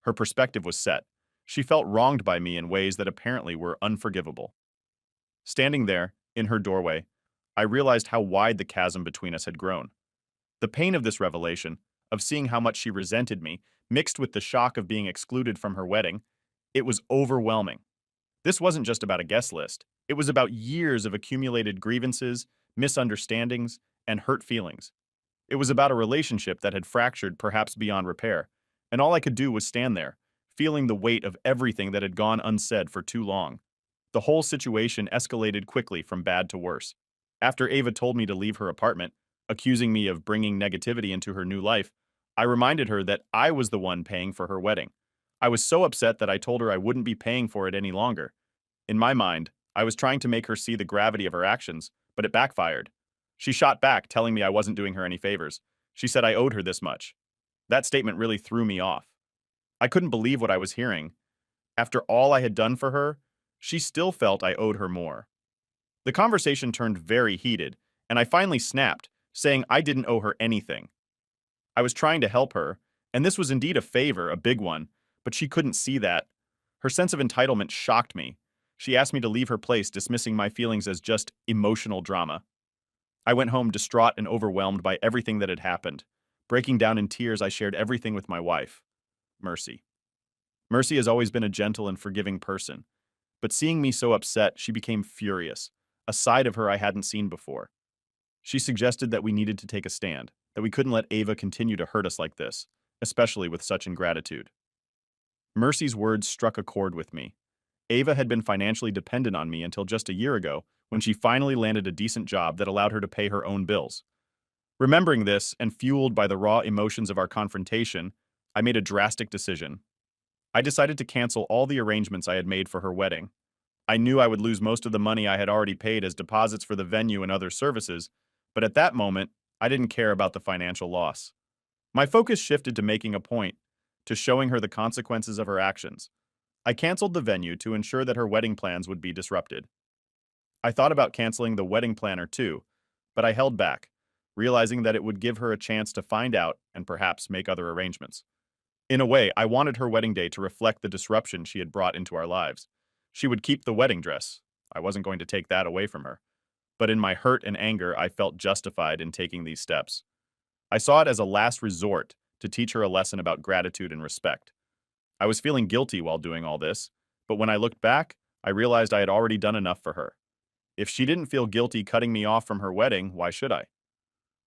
Her perspective was set. She felt wronged by me in ways that apparently were unforgivable. Standing there, in her doorway, I realized how wide the chasm between us had grown. The pain of this revelation, of seeing how much she resented me, mixed with the shock of being excluded from her wedding, it was overwhelming. This wasn't just about a guest list. It was about years of accumulated grievances, misunderstandings, and hurt feelings. It was about a relationship that had fractured perhaps beyond repair, and all I could do was stand there, feeling the weight of everything that had gone unsaid for too long. The whole situation escalated quickly from bad to worse. After Ava told me to leave her apartment, accusing me of bringing negativity into her new life, I reminded her that I was the one paying for her wedding. I was so upset that I told her I wouldn't be paying for it any longer. In my mind, I was trying to make her see the gravity of her actions, but it backfired. She shot back, telling me I wasn't doing her any favors. She said I owed her this much. That statement really threw me off. I couldn't believe what I was hearing. After all I had done for her, she still felt I owed her more. The conversation turned very heated, and I finally snapped, saying I didn't owe her anything. I was trying to help her, and this was indeed a favor, a big one, but she couldn't see that. Her sense of entitlement shocked me. She asked me to leave her place, dismissing my feelings as just emotional drama. I went home distraught and overwhelmed by everything that had happened. Breaking down in tears, I shared everything with my wife, Mercy. Mercy has always been a gentle and forgiving person, but seeing me so upset, she became furious, a side of her I hadn't seen before. She suggested that we needed to take a stand, that we couldn't let Ava continue to hurt us like this, especially with such ingratitude. Mercy's words struck a chord with me. Ava had been financially dependent on me until just a year ago, when she finally landed a decent job that allowed her to pay her own bills. Remembering this, and fueled by the raw emotions of our confrontation, I made a drastic decision. I decided to cancel all the arrangements I had made for her wedding. I knew I would lose most of the money I had already paid as deposits for the venue and other services, but at that moment, I didn't care about the financial loss. My focus shifted to making a point, to showing her the consequences of her actions. I canceled the venue to ensure that her wedding plans would be disrupted. I thought about canceling the wedding planner too, but I held back, realizing that it would give her a chance to find out and perhaps make other arrangements. In a way, I wanted her wedding day to reflect the disruption she had brought into our lives. She would keep the wedding dress. I wasn't going to take that away from her. But in my hurt and anger, I felt justified in taking these steps. I saw it as a last resort to teach her a lesson about gratitude and respect. I was feeling guilty while doing all this, but when I looked back, I realized I had already done enough for her. If she didn't feel guilty cutting me off from her wedding, why should I?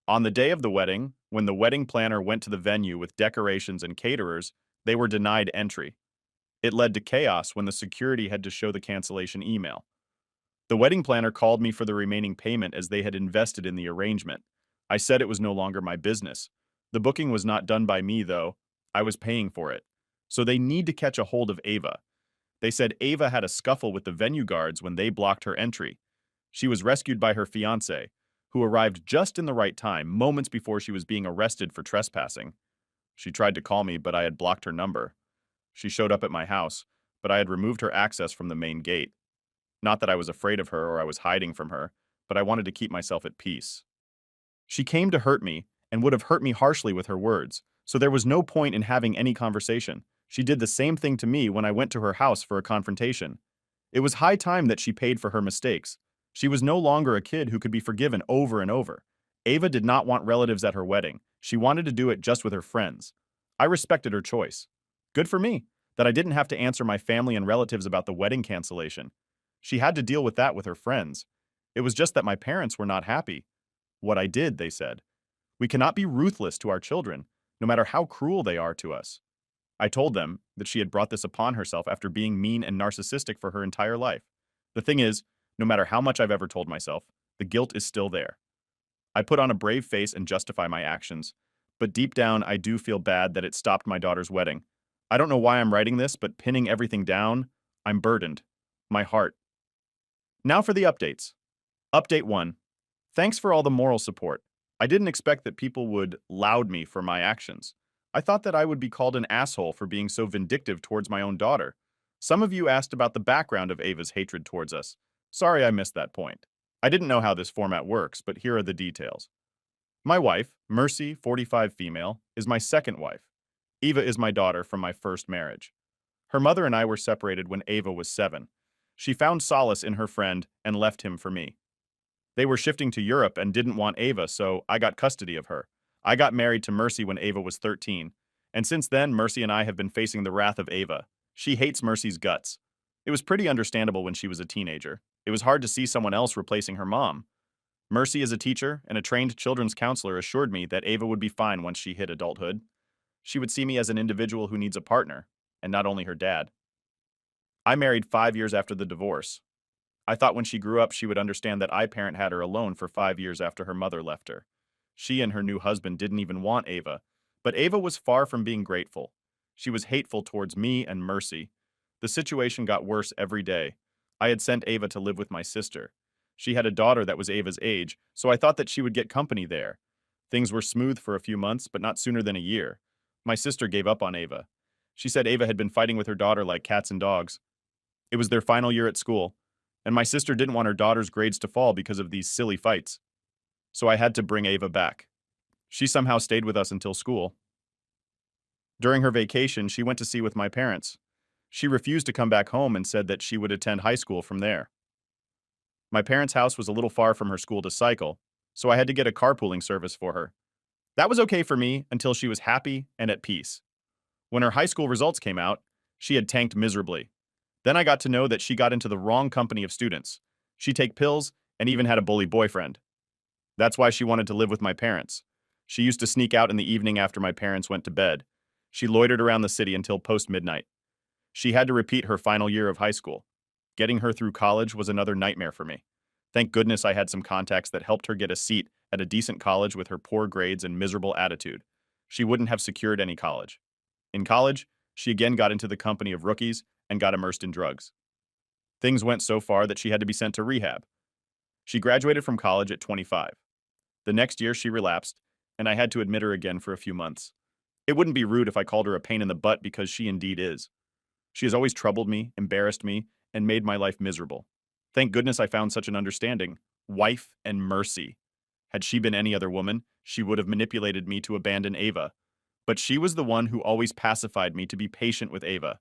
On the day of the wedding, when the wedding planner went to the venue with decorations and caterers, they were denied entry. It led to chaos when the security had to show the cancellation email. The wedding planner called me for the remaining payment as they had invested in the arrangement. I said it was no longer my business. The booking was not done by me, though. I was paying for it. So they need to catch a hold of Ava. They said Ava had a scuffle with the venue guards when they blocked her entry. She was rescued by her fiancé, who arrived just in the right time, moments before she was being arrested for trespassing. She tried to call me, but I had blocked her number. She showed up at my house, but I had removed her access from the main gate. Not that I was afraid of her or I was hiding from her, but I wanted to keep myself at peace. She came to hurt me and would have hurt me harshly with her words, so there was no point in having any conversation. She did the same thing to me when I went to her house for a confrontation. It was high time that she paid for her mistakes. She was no longer a kid who could be forgiven over and over. Ava did not want relatives at her wedding. She wanted to do it just with her friends. I respected her choice. Good for me, that I didn't have to answer my family and relatives about the wedding cancellation. She had to deal with that with her friends. It was just that my parents were not happy. What I did, they said. We cannot be ruthless to our children, no matter how cruel they are to us. I told them that she had brought this upon herself after being mean and narcissistic for her entire life. The thing is, no matter how much I've ever told myself, the guilt is still there. I put on a brave face and justify my actions, but deep down I do feel bad that it stopped my daughter's wedding. I don't know why I'm writing this, but pinning everything down, I'm burdened. My heart. Now for the updates. Update 1. Thanks for all the moral support. I didn't expect that people would laud me for my actions. I thought that I would be called an asshole for being so vindictive towards my own daughter. Some of you asked about the background of Ava's hatred towards us. Sorry I missed that point. I didn't know how this format works, but here are the details. My wife, Mercy, 45 female, is my second wife. Eva is my daughter from my first marriage. Her mother and I were separated when Ava was 7. She found solace in her friend and left him for me. They were shifting to Europe and didn't want Ava, so I got custody of her. I got married to Mercy when Ava was 13, and since then, Mercy and I have been facing the wrath of Ava. She hates Mercy's guts. It was pretty understandable when she was a teenager. It was hard to see someone else replacing her mom. Mercy, as a teacher and a trained children's counselor, assured me that Ava would be fine once she hit adulthood. She would see me as an individual who needs a partner, and not only her dad. I married 5 years after the divorce. I thought when she grew up she would understand that I parent had her alone for 5 years after her mother left her. She and her new husband didn't even want Ava, but Ava was far from being grateful. She was hateful towards me and Mercy. The situation got worse every day. I had sent Ava to live with my sister. She had a daughter that was Ava's age, so I thought that she would get company there. Things were smooth for a few months, but not sooner than a year. My sister gave up on Ava. She said Ava had been fighting with her daughter like cats and dogs. It was their final year at school, and my sister didn't want her daughter's grades to fall because of these silly fights. So I had to bring Ava back. She somehow stayed with us until school. During her vacation, she went to sea with my parents. She refused to come back home and said that she would attend high school from there. My parents' house was a little far from her school to cycle, so I had to get a carpooling service for her. That was okay for me until she was happy and at peace. When her high school results came out, she had tanked miserably. Then I got to know that she got into the wrong company of students. She take pills and even had a bully boyfriend. That's why she wanted to live with my parents. She used to sneak out in the evening after my parents went to bed. She loitered around the city until post-midnight. She had to repeat her final year of high school. Getting her through college was another nightmare for me. Thank goodness I had some contacts that helped her get a seat at a decent college with her poor grades and miserable attitude. She wouldn't have secured any college. In college, she again got into the company of rookies and got immersed in drugs. Things went so far that she had to be sent to rehab. She graduated from college at 25. The next year, she relapsed, and I had to admit her again for a few months. It wouldn't be rude if I called her a pain in the butt because she indeed is. She has always troubled me, embarrassed me, and made my life miserable. Thank goodness I found such an understanding wife and mercy. Had she been any other woman, she would have manipulated me to abandon Ava. But she was the one who always pacified me to be patient with Ava.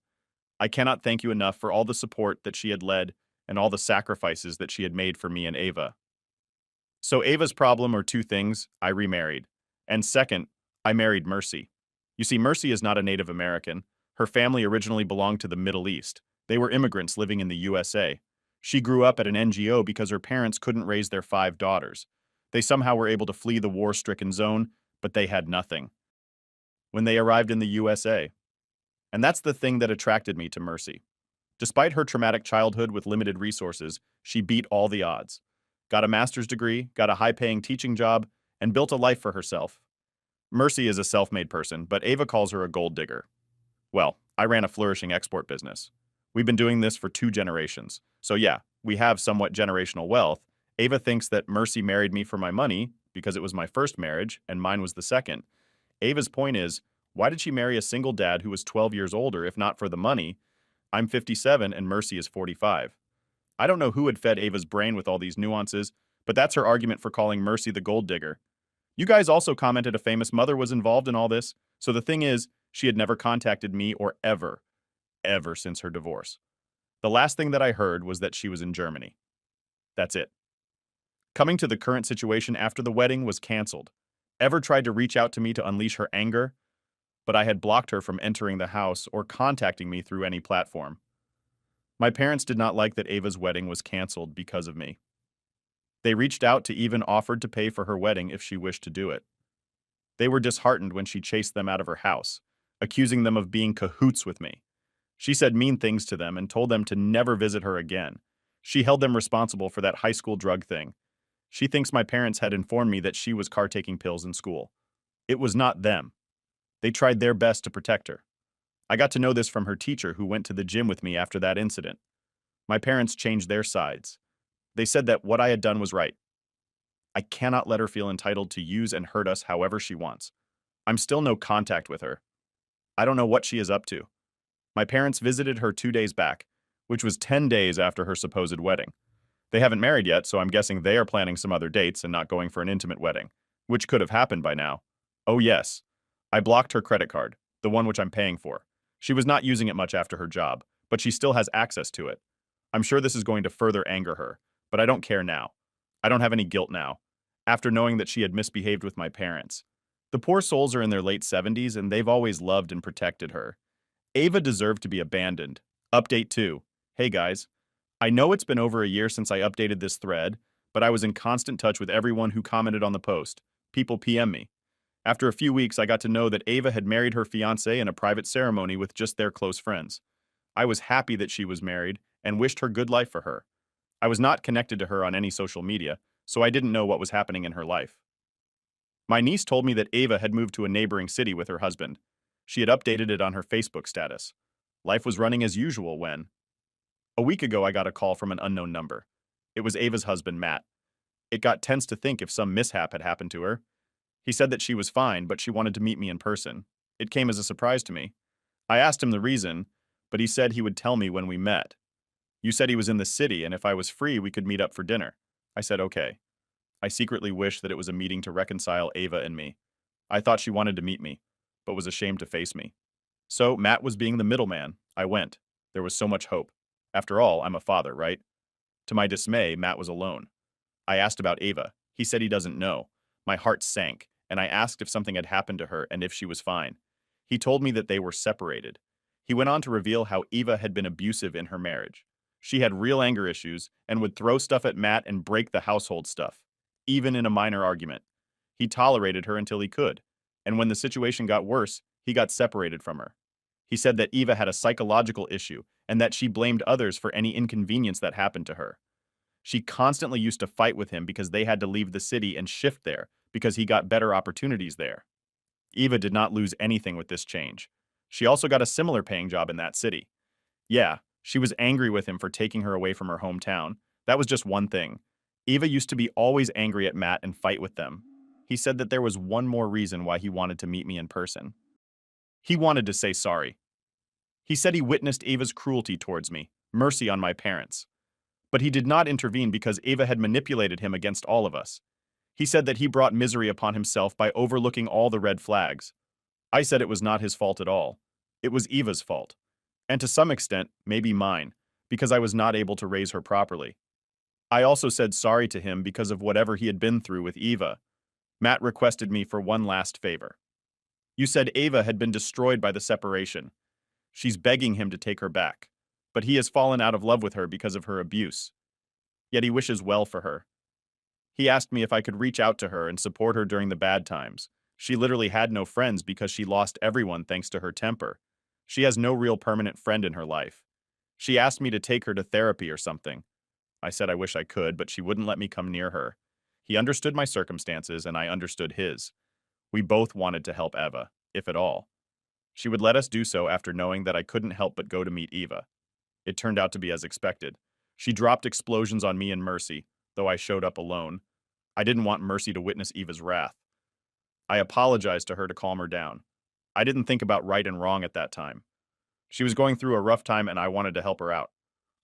I cannot thank you enough for all the support that she had led and all the sacrifices that she had made for me and Ava. So Ava's problem are two things: I remarried. And second, I married Mercy. You see, Mercy is not a Native American. Her family originally belonged to the Middle East. They were immigrants living in the USA. She grew up at an NGO because her parents couldn't raise their 5 daughters. They somehow were able to flee the war-stricken zone, but they had nothing when they arrived in the USA. And that's the thing that attracted me to Mercy. Despite her traumatic childhood with limited resources, she beat all the odds. Got a master's degree, got a high-paying teaching job, and built a life for herself. Mercy is a self-made person, but Ava calls her a gold digger. Well, I ran a flourishing export business. We've been doing this for 2 generations. So yeah, we have somewhat generational wealth. Ava thinks that Mercy married me for my money because it was my first marriage and mine was the second. Ava's point is, why did she marry a single dad who was 12 years older if not for the money? I'm 57 and Mercy is 45. I don't know who had fed Ava's brain with all these nuances, but that's her argument for calling Mercy the gold digger. You guys also commented a famous mother was involved in all this, so the thing is, she had never contacted me or ever since her divorce. The last thing that I heard was that she was in Germany. That's it. Coming to the current situation after the wedding was canceled. Ever tried to reach out to me to unleash her anger, but I had blocked her from entering the house or contacting me through any platform. My parents did not like that Ava's wedding was canceled because of me. They reached out to even offered to pay for her wedding if she wished to do it. They were disheartened when she chased them out of her house, accusing them of being cahoots with me. She said mean things to them and told them to never visit her again. She held them responsible for that high school drug thing. She thinks my parents had informed me that she was taking pills in school. It was not them. They tried their best to protect her. I got to know this from her teacher who went to the gym with me after that incident. My parents changed their sides. They said that what I had done was right. I cannot let her feel entitled to use and hurt us however she wants. I'm still no contact with her. I don't know what she is up to. My parents visited her 2 days back, which was 10 days after her supposed wedding. They haven't married yet, so I'm guessing they are planning some other dates and not going for an intimate wedding, which could have happened by now. Oh yes, I blocked her credit card, the one which I'm paying for. She was not using it much after her job, but she still has access to it. I'm sure this is going to further anger her, but I don't care now. I don't have any guilt now, after knowing that she had misbehaved with my parents. The poor souls are in their late 70s and they've always loved and protected her. Ava deserved to be abandoned. Update 2. Hey guys. I know it's been over a year since I updated this thread, but I was in constant touch with everyone who commented on the post. People PM me. After a few weeks, I got to know that Ava had married her fiancé in a private ceremony with just their close friends. I was happy that she was married and wished her good life for her. I was not connected to her on any social media, so I didn't know what was happening in her life. My niece told me that Ava had moved to a neighboring city with her husband. She had updated it on her Facebook status. Life was running as usual when, a week ago, I got a call from an unknown number. It was Ava's husband, Matt. It got tense to think if some mishap had happened to her. He said that she was fine, but she wanted to meet me in person. It came as a surprise to me. I asked him the reason, but he said he would tell me when we met. You said he was in the city, and if I was free, we could meet up for dinner. I said okay. I secretly wished that it was a meeting to reconcile Ava and me. I thought she wanted to meet me, but was ashamed to face me. So Matt was being the middleman. I went. There was so much hope. After all, I'm a father, right? To my dismay, Matt was alone. I asked about Ava. He said he doesn't know. My heart sank, and I asked if something had happened to her and if she was fine. He told me that they were separated. He went on to reveal how Eva had been abusive in her marriage. She had real anger issues and would throw stuff at Matt and break the household stuff, even in a minor argument. He tolerated her until he could, and when the situation got worse, he got separated from her. He said that Eva had a psychological issue and that she blamed others for any inconvenience that happened to her. She constantly used to fight with him because they had to leave the city and shift there because he got better opportunities there. Eva did not lose anything with this change. She also got a similar paying job in that city. Yeah, she was angry with him for taking her away from her hometown. That was just one thing. Eva used to be always angry at Matt and fight with them. He said that there was one more reason why he wanted to meet me in person. He wanted to say sorry. He said he witnessed Ava's cruelty towards me, mercy on my parents. But he did not intervene because Ava had manipulated him against all of us. He said that he brought misery upon himself by overlooking all the red flags. I said it was not his fault at all. It was Eva's fault. And to some extent, maybe mine, because I was not able to raise her properly. I also said sorry to him because of whatever he had been through with Eva. Matt requested me for one last favor. You said Ava had been destroyed by the separation. She's begging him to take her back, but he has fallen out of love with her because of her abuse. Yet he wishes well for her. He asked me if I could reach out to her and support her during the bad times. She literally had no friends because she lost everyone thanks to her temper. She has no real permanent friend in her life. She asked me to take her to therapy or something. I said I wish I could, but she wouldn't let me come near her. He understood my circumstances, and I understood his. We both wanted to help Eva, if at all. She would let us do so after knowing that I couldn't help but go to meet Eva. It turned out to be as expected. She dropped explosions on me and Mercy, though I showed up alone. I didn't want Mercy to witness Eva's wrath. I apologized to her to calm her down. I didn't think about right and wrong at that time. She was going through a rough time and I wanted to help her out.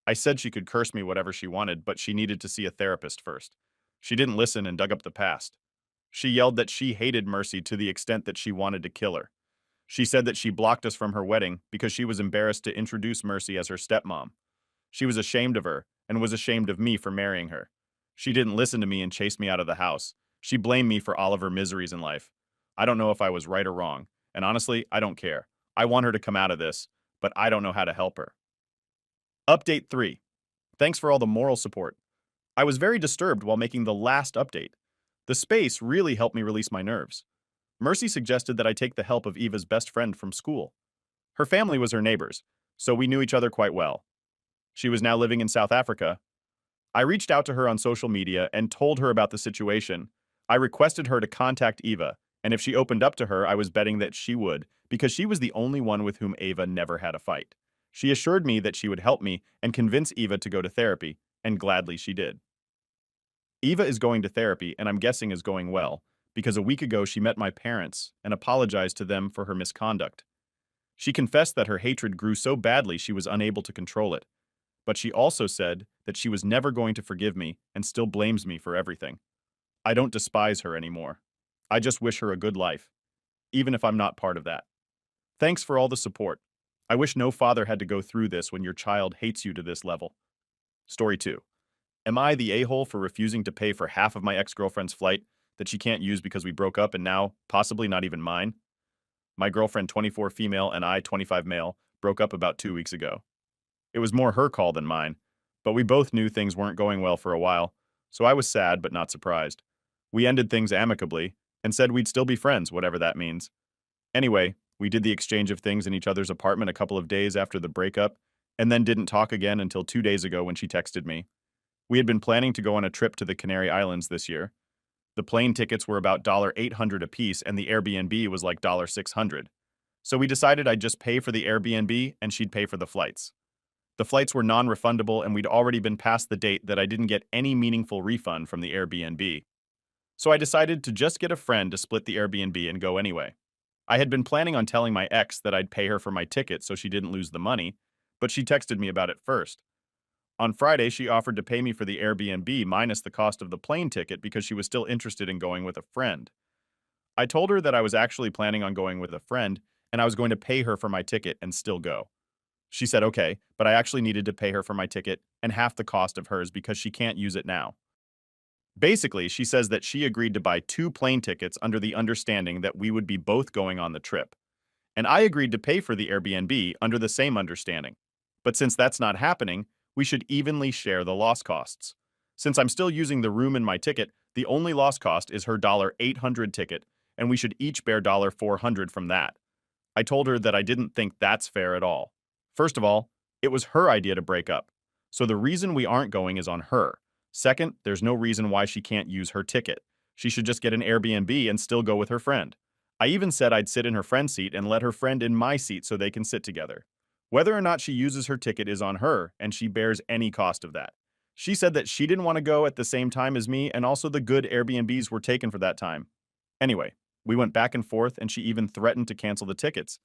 I said she could curse me whatever she wanted, but she needed to see a therapist first. She didn't listen and dug up the past. She yelled that she hated Mercy to the extent that she wanted to kill her. She said that she blocked us from her wedding because she was embarrassed to introduce Mercy as her stepmom. She was ashamed of her and was ashamed of me for marrying her. She didn't listen to me and chased me out of the house. She blamed me for all of her miseries in life. I don't know if I was right or wrong, and honestly, I don't care. I want her to come out of this, but I don't know how to help her. Update 3. Thanks for all the moral support. I was very disturbed while making the last update. The space really helped me release my nerves. Mercy suggested that I take the help of Eva's best friend from school. Her family was her neighbors, so we knew each other quite well. She was now living in South Africa. I reached out to her on social media and told her about the situation. I requested her to contact Eva, and if she opened up to her, I was betting that she would, because she was the only one with whom Ava never had a fight. She assured me that she would help me and convince Eva to go to therapy, and gladly she did. Eva is going to therapy, and I'm guessing is going well, because a week ago she met my parents and apologized to them for her misconduct. She confessed that her hatred grew so badly she was unable to control it. But she also said that she was never going to forgive me and still blames me for everything. I don't despise her anymore. I just wish her a good life, even if I'm not part of that. Thanks for all the support. I wish no father had to go through this when your child hates you to this level. Story 2. Am I the a-hole for refusing to pay for half of my ex-girlfriend's flight that she can't use because we broke up and now, possibly not even mine? My girlfriend, 24 female, and I, 25 male, broke up about 2 weeks ago. It was more her call than mine, but we both knew things weren't going well for a while, so I was sad but not surprised. We ended things amicably and said we'd still be friends, whatever that means. Anyway, we did the exchange of things in each other's apartment a couple of days after the breakup, and then didn't talk again until 2 days ago when she texted me. We had been planning to go on a trip to the Canary Islands this year. The plane tickets were about $800 apiece and the Airbnb was like $600. So we decided I'd just pay for the Airbnb and she'd pay for the flights. The flights were non-refundable and we'd already been past the date that I didn't get any meaningful refund from the Airbnb. So I decided to just get a friend to split the Airbnb and go anyway. I had been planning on telling my ex that I'd pay her for my ticket so she didn't lose the money, but she texted me about it first. On Friday, she offered to pay me for the Airbnb minus the cost of the plane ticket because she was still interested in going with a friend. I told her that I was actually planning on going with a friend and I was going to pay her for my ticket and still go. She said okay, but I actually needed to pay her for my ticket and half the cost of hers because she can't use it now. Basically, she says that she agreed to buy two plane tickets under the understanding that we would be both going on the trip. And I agreed to pay for the Airbnb under the same understanding. But since that's not happening, we should evenly share the loss costs. Since I'm still using the room in my ticket, the only loss cost is her $800 ticket, and we should each bear $400 from that. I told her that I didn't think that's fair at all. First of all, it was her idea to break up. So the reason we aren't going is on her. Second, there's no reason why she can't use her ticket. She should just get an Airbnb and still go with her friend. I even said I'd sit in her friend's seat and let her friend in my seat so they can sit together. Whether or not she uses her ticket is on her, and she bears any cost of that. She said that she didn't want to go at the same time as me, and also the good Airbnbs were taken for that time. Anyway, we went back and forth, and she even threatened to cancel the tickets,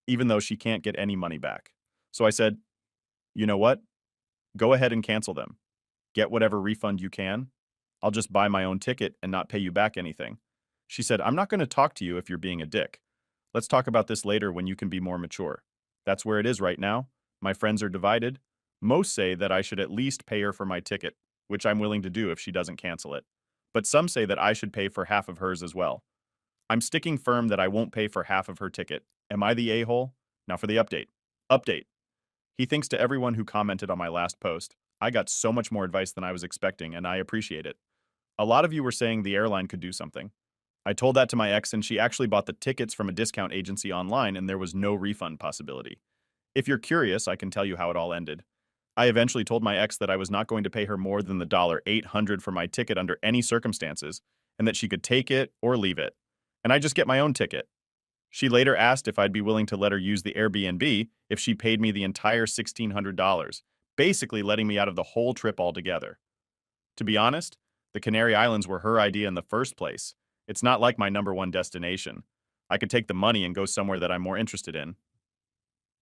even though she can't get any money back. So I said, you know what? Go ahead and cancel them. Get whatever refund you can. I'll just buy my own ticket and not pay you back anything. She said, I'm not going to talk to you if you're being a dick. Let's talk about this later when you can be more mature. That's where it is right now. My friends are divided. Most say that I should at least pay her for my ticket, which I'm willing to do if she doesn't cancel it. But some say that I should pay for half of hers as well. I'm sticking firm that I won't pay for half of her ticket. Am I the a-hole? Now for the update. Update. He thinks to everyone who commented on my last post. I got so much more advice than I was expecting, and I appreciate it. A lot of you were saying the airline could do something. I told that to my ex, and she actually bought the tickets from a discount agency online, and there was no refund possibility. If you're curious, I can tell you how it all ended. I eventually told my ex that I was not going to pay her more than the $800 for my ticket under any circumstances, and that she could take it or leave it. And I just get my own ticket. She later asked if I'd be willing to let her use the Airbnb if she paid me the entire $1,600, basically letting me out of the whole trip altogether. To be honest, the Canary Islands were her idea in the first place. It's not like my number one destination. I could take the money and go somewhere that I'm more interested in.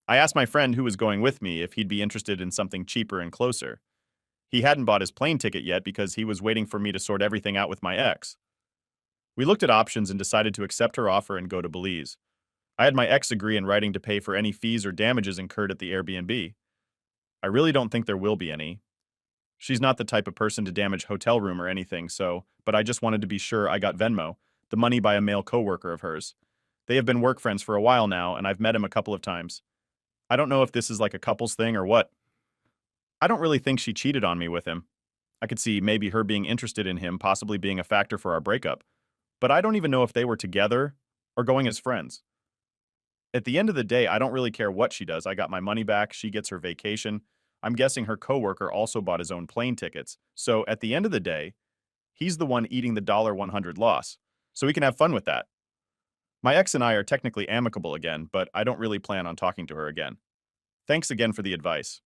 I asked my friend who was going with me if he'd be interested in something cheaper and closer. He hadn't bought his plane ticket yet because he was waiting for me to sort everything out with my ex. We looked at options and decided to accept her offer and go to Belize. I had my ex agree in writing to pay for any fees or damages incurred at the Airbnb. I really don't think there will be any. She's not the type of person to damage hotel room or anything, but I just wanted to be sure I got Venmo, the money by a male coworker of hers. They have been work friends for a while now, and I've met him a couple of times. I don't know if this is like a couples thing or what. I don't really think she cheated on me with him. I could see maybe her being interested in him possibly being a factor for our breakup, but I don't even know if they were together or going as friends. At the end of the day, I don't really care what she does. I got my money back, she gets her vacation. I'm guessing her coworker also bought his own plane tickets. So at the end of the day, he's the one eating the $100 loss. So we can have fun with that. My ex and I are technically amicable again, but I don't really plan on talking to her again. Thanks again for the advice.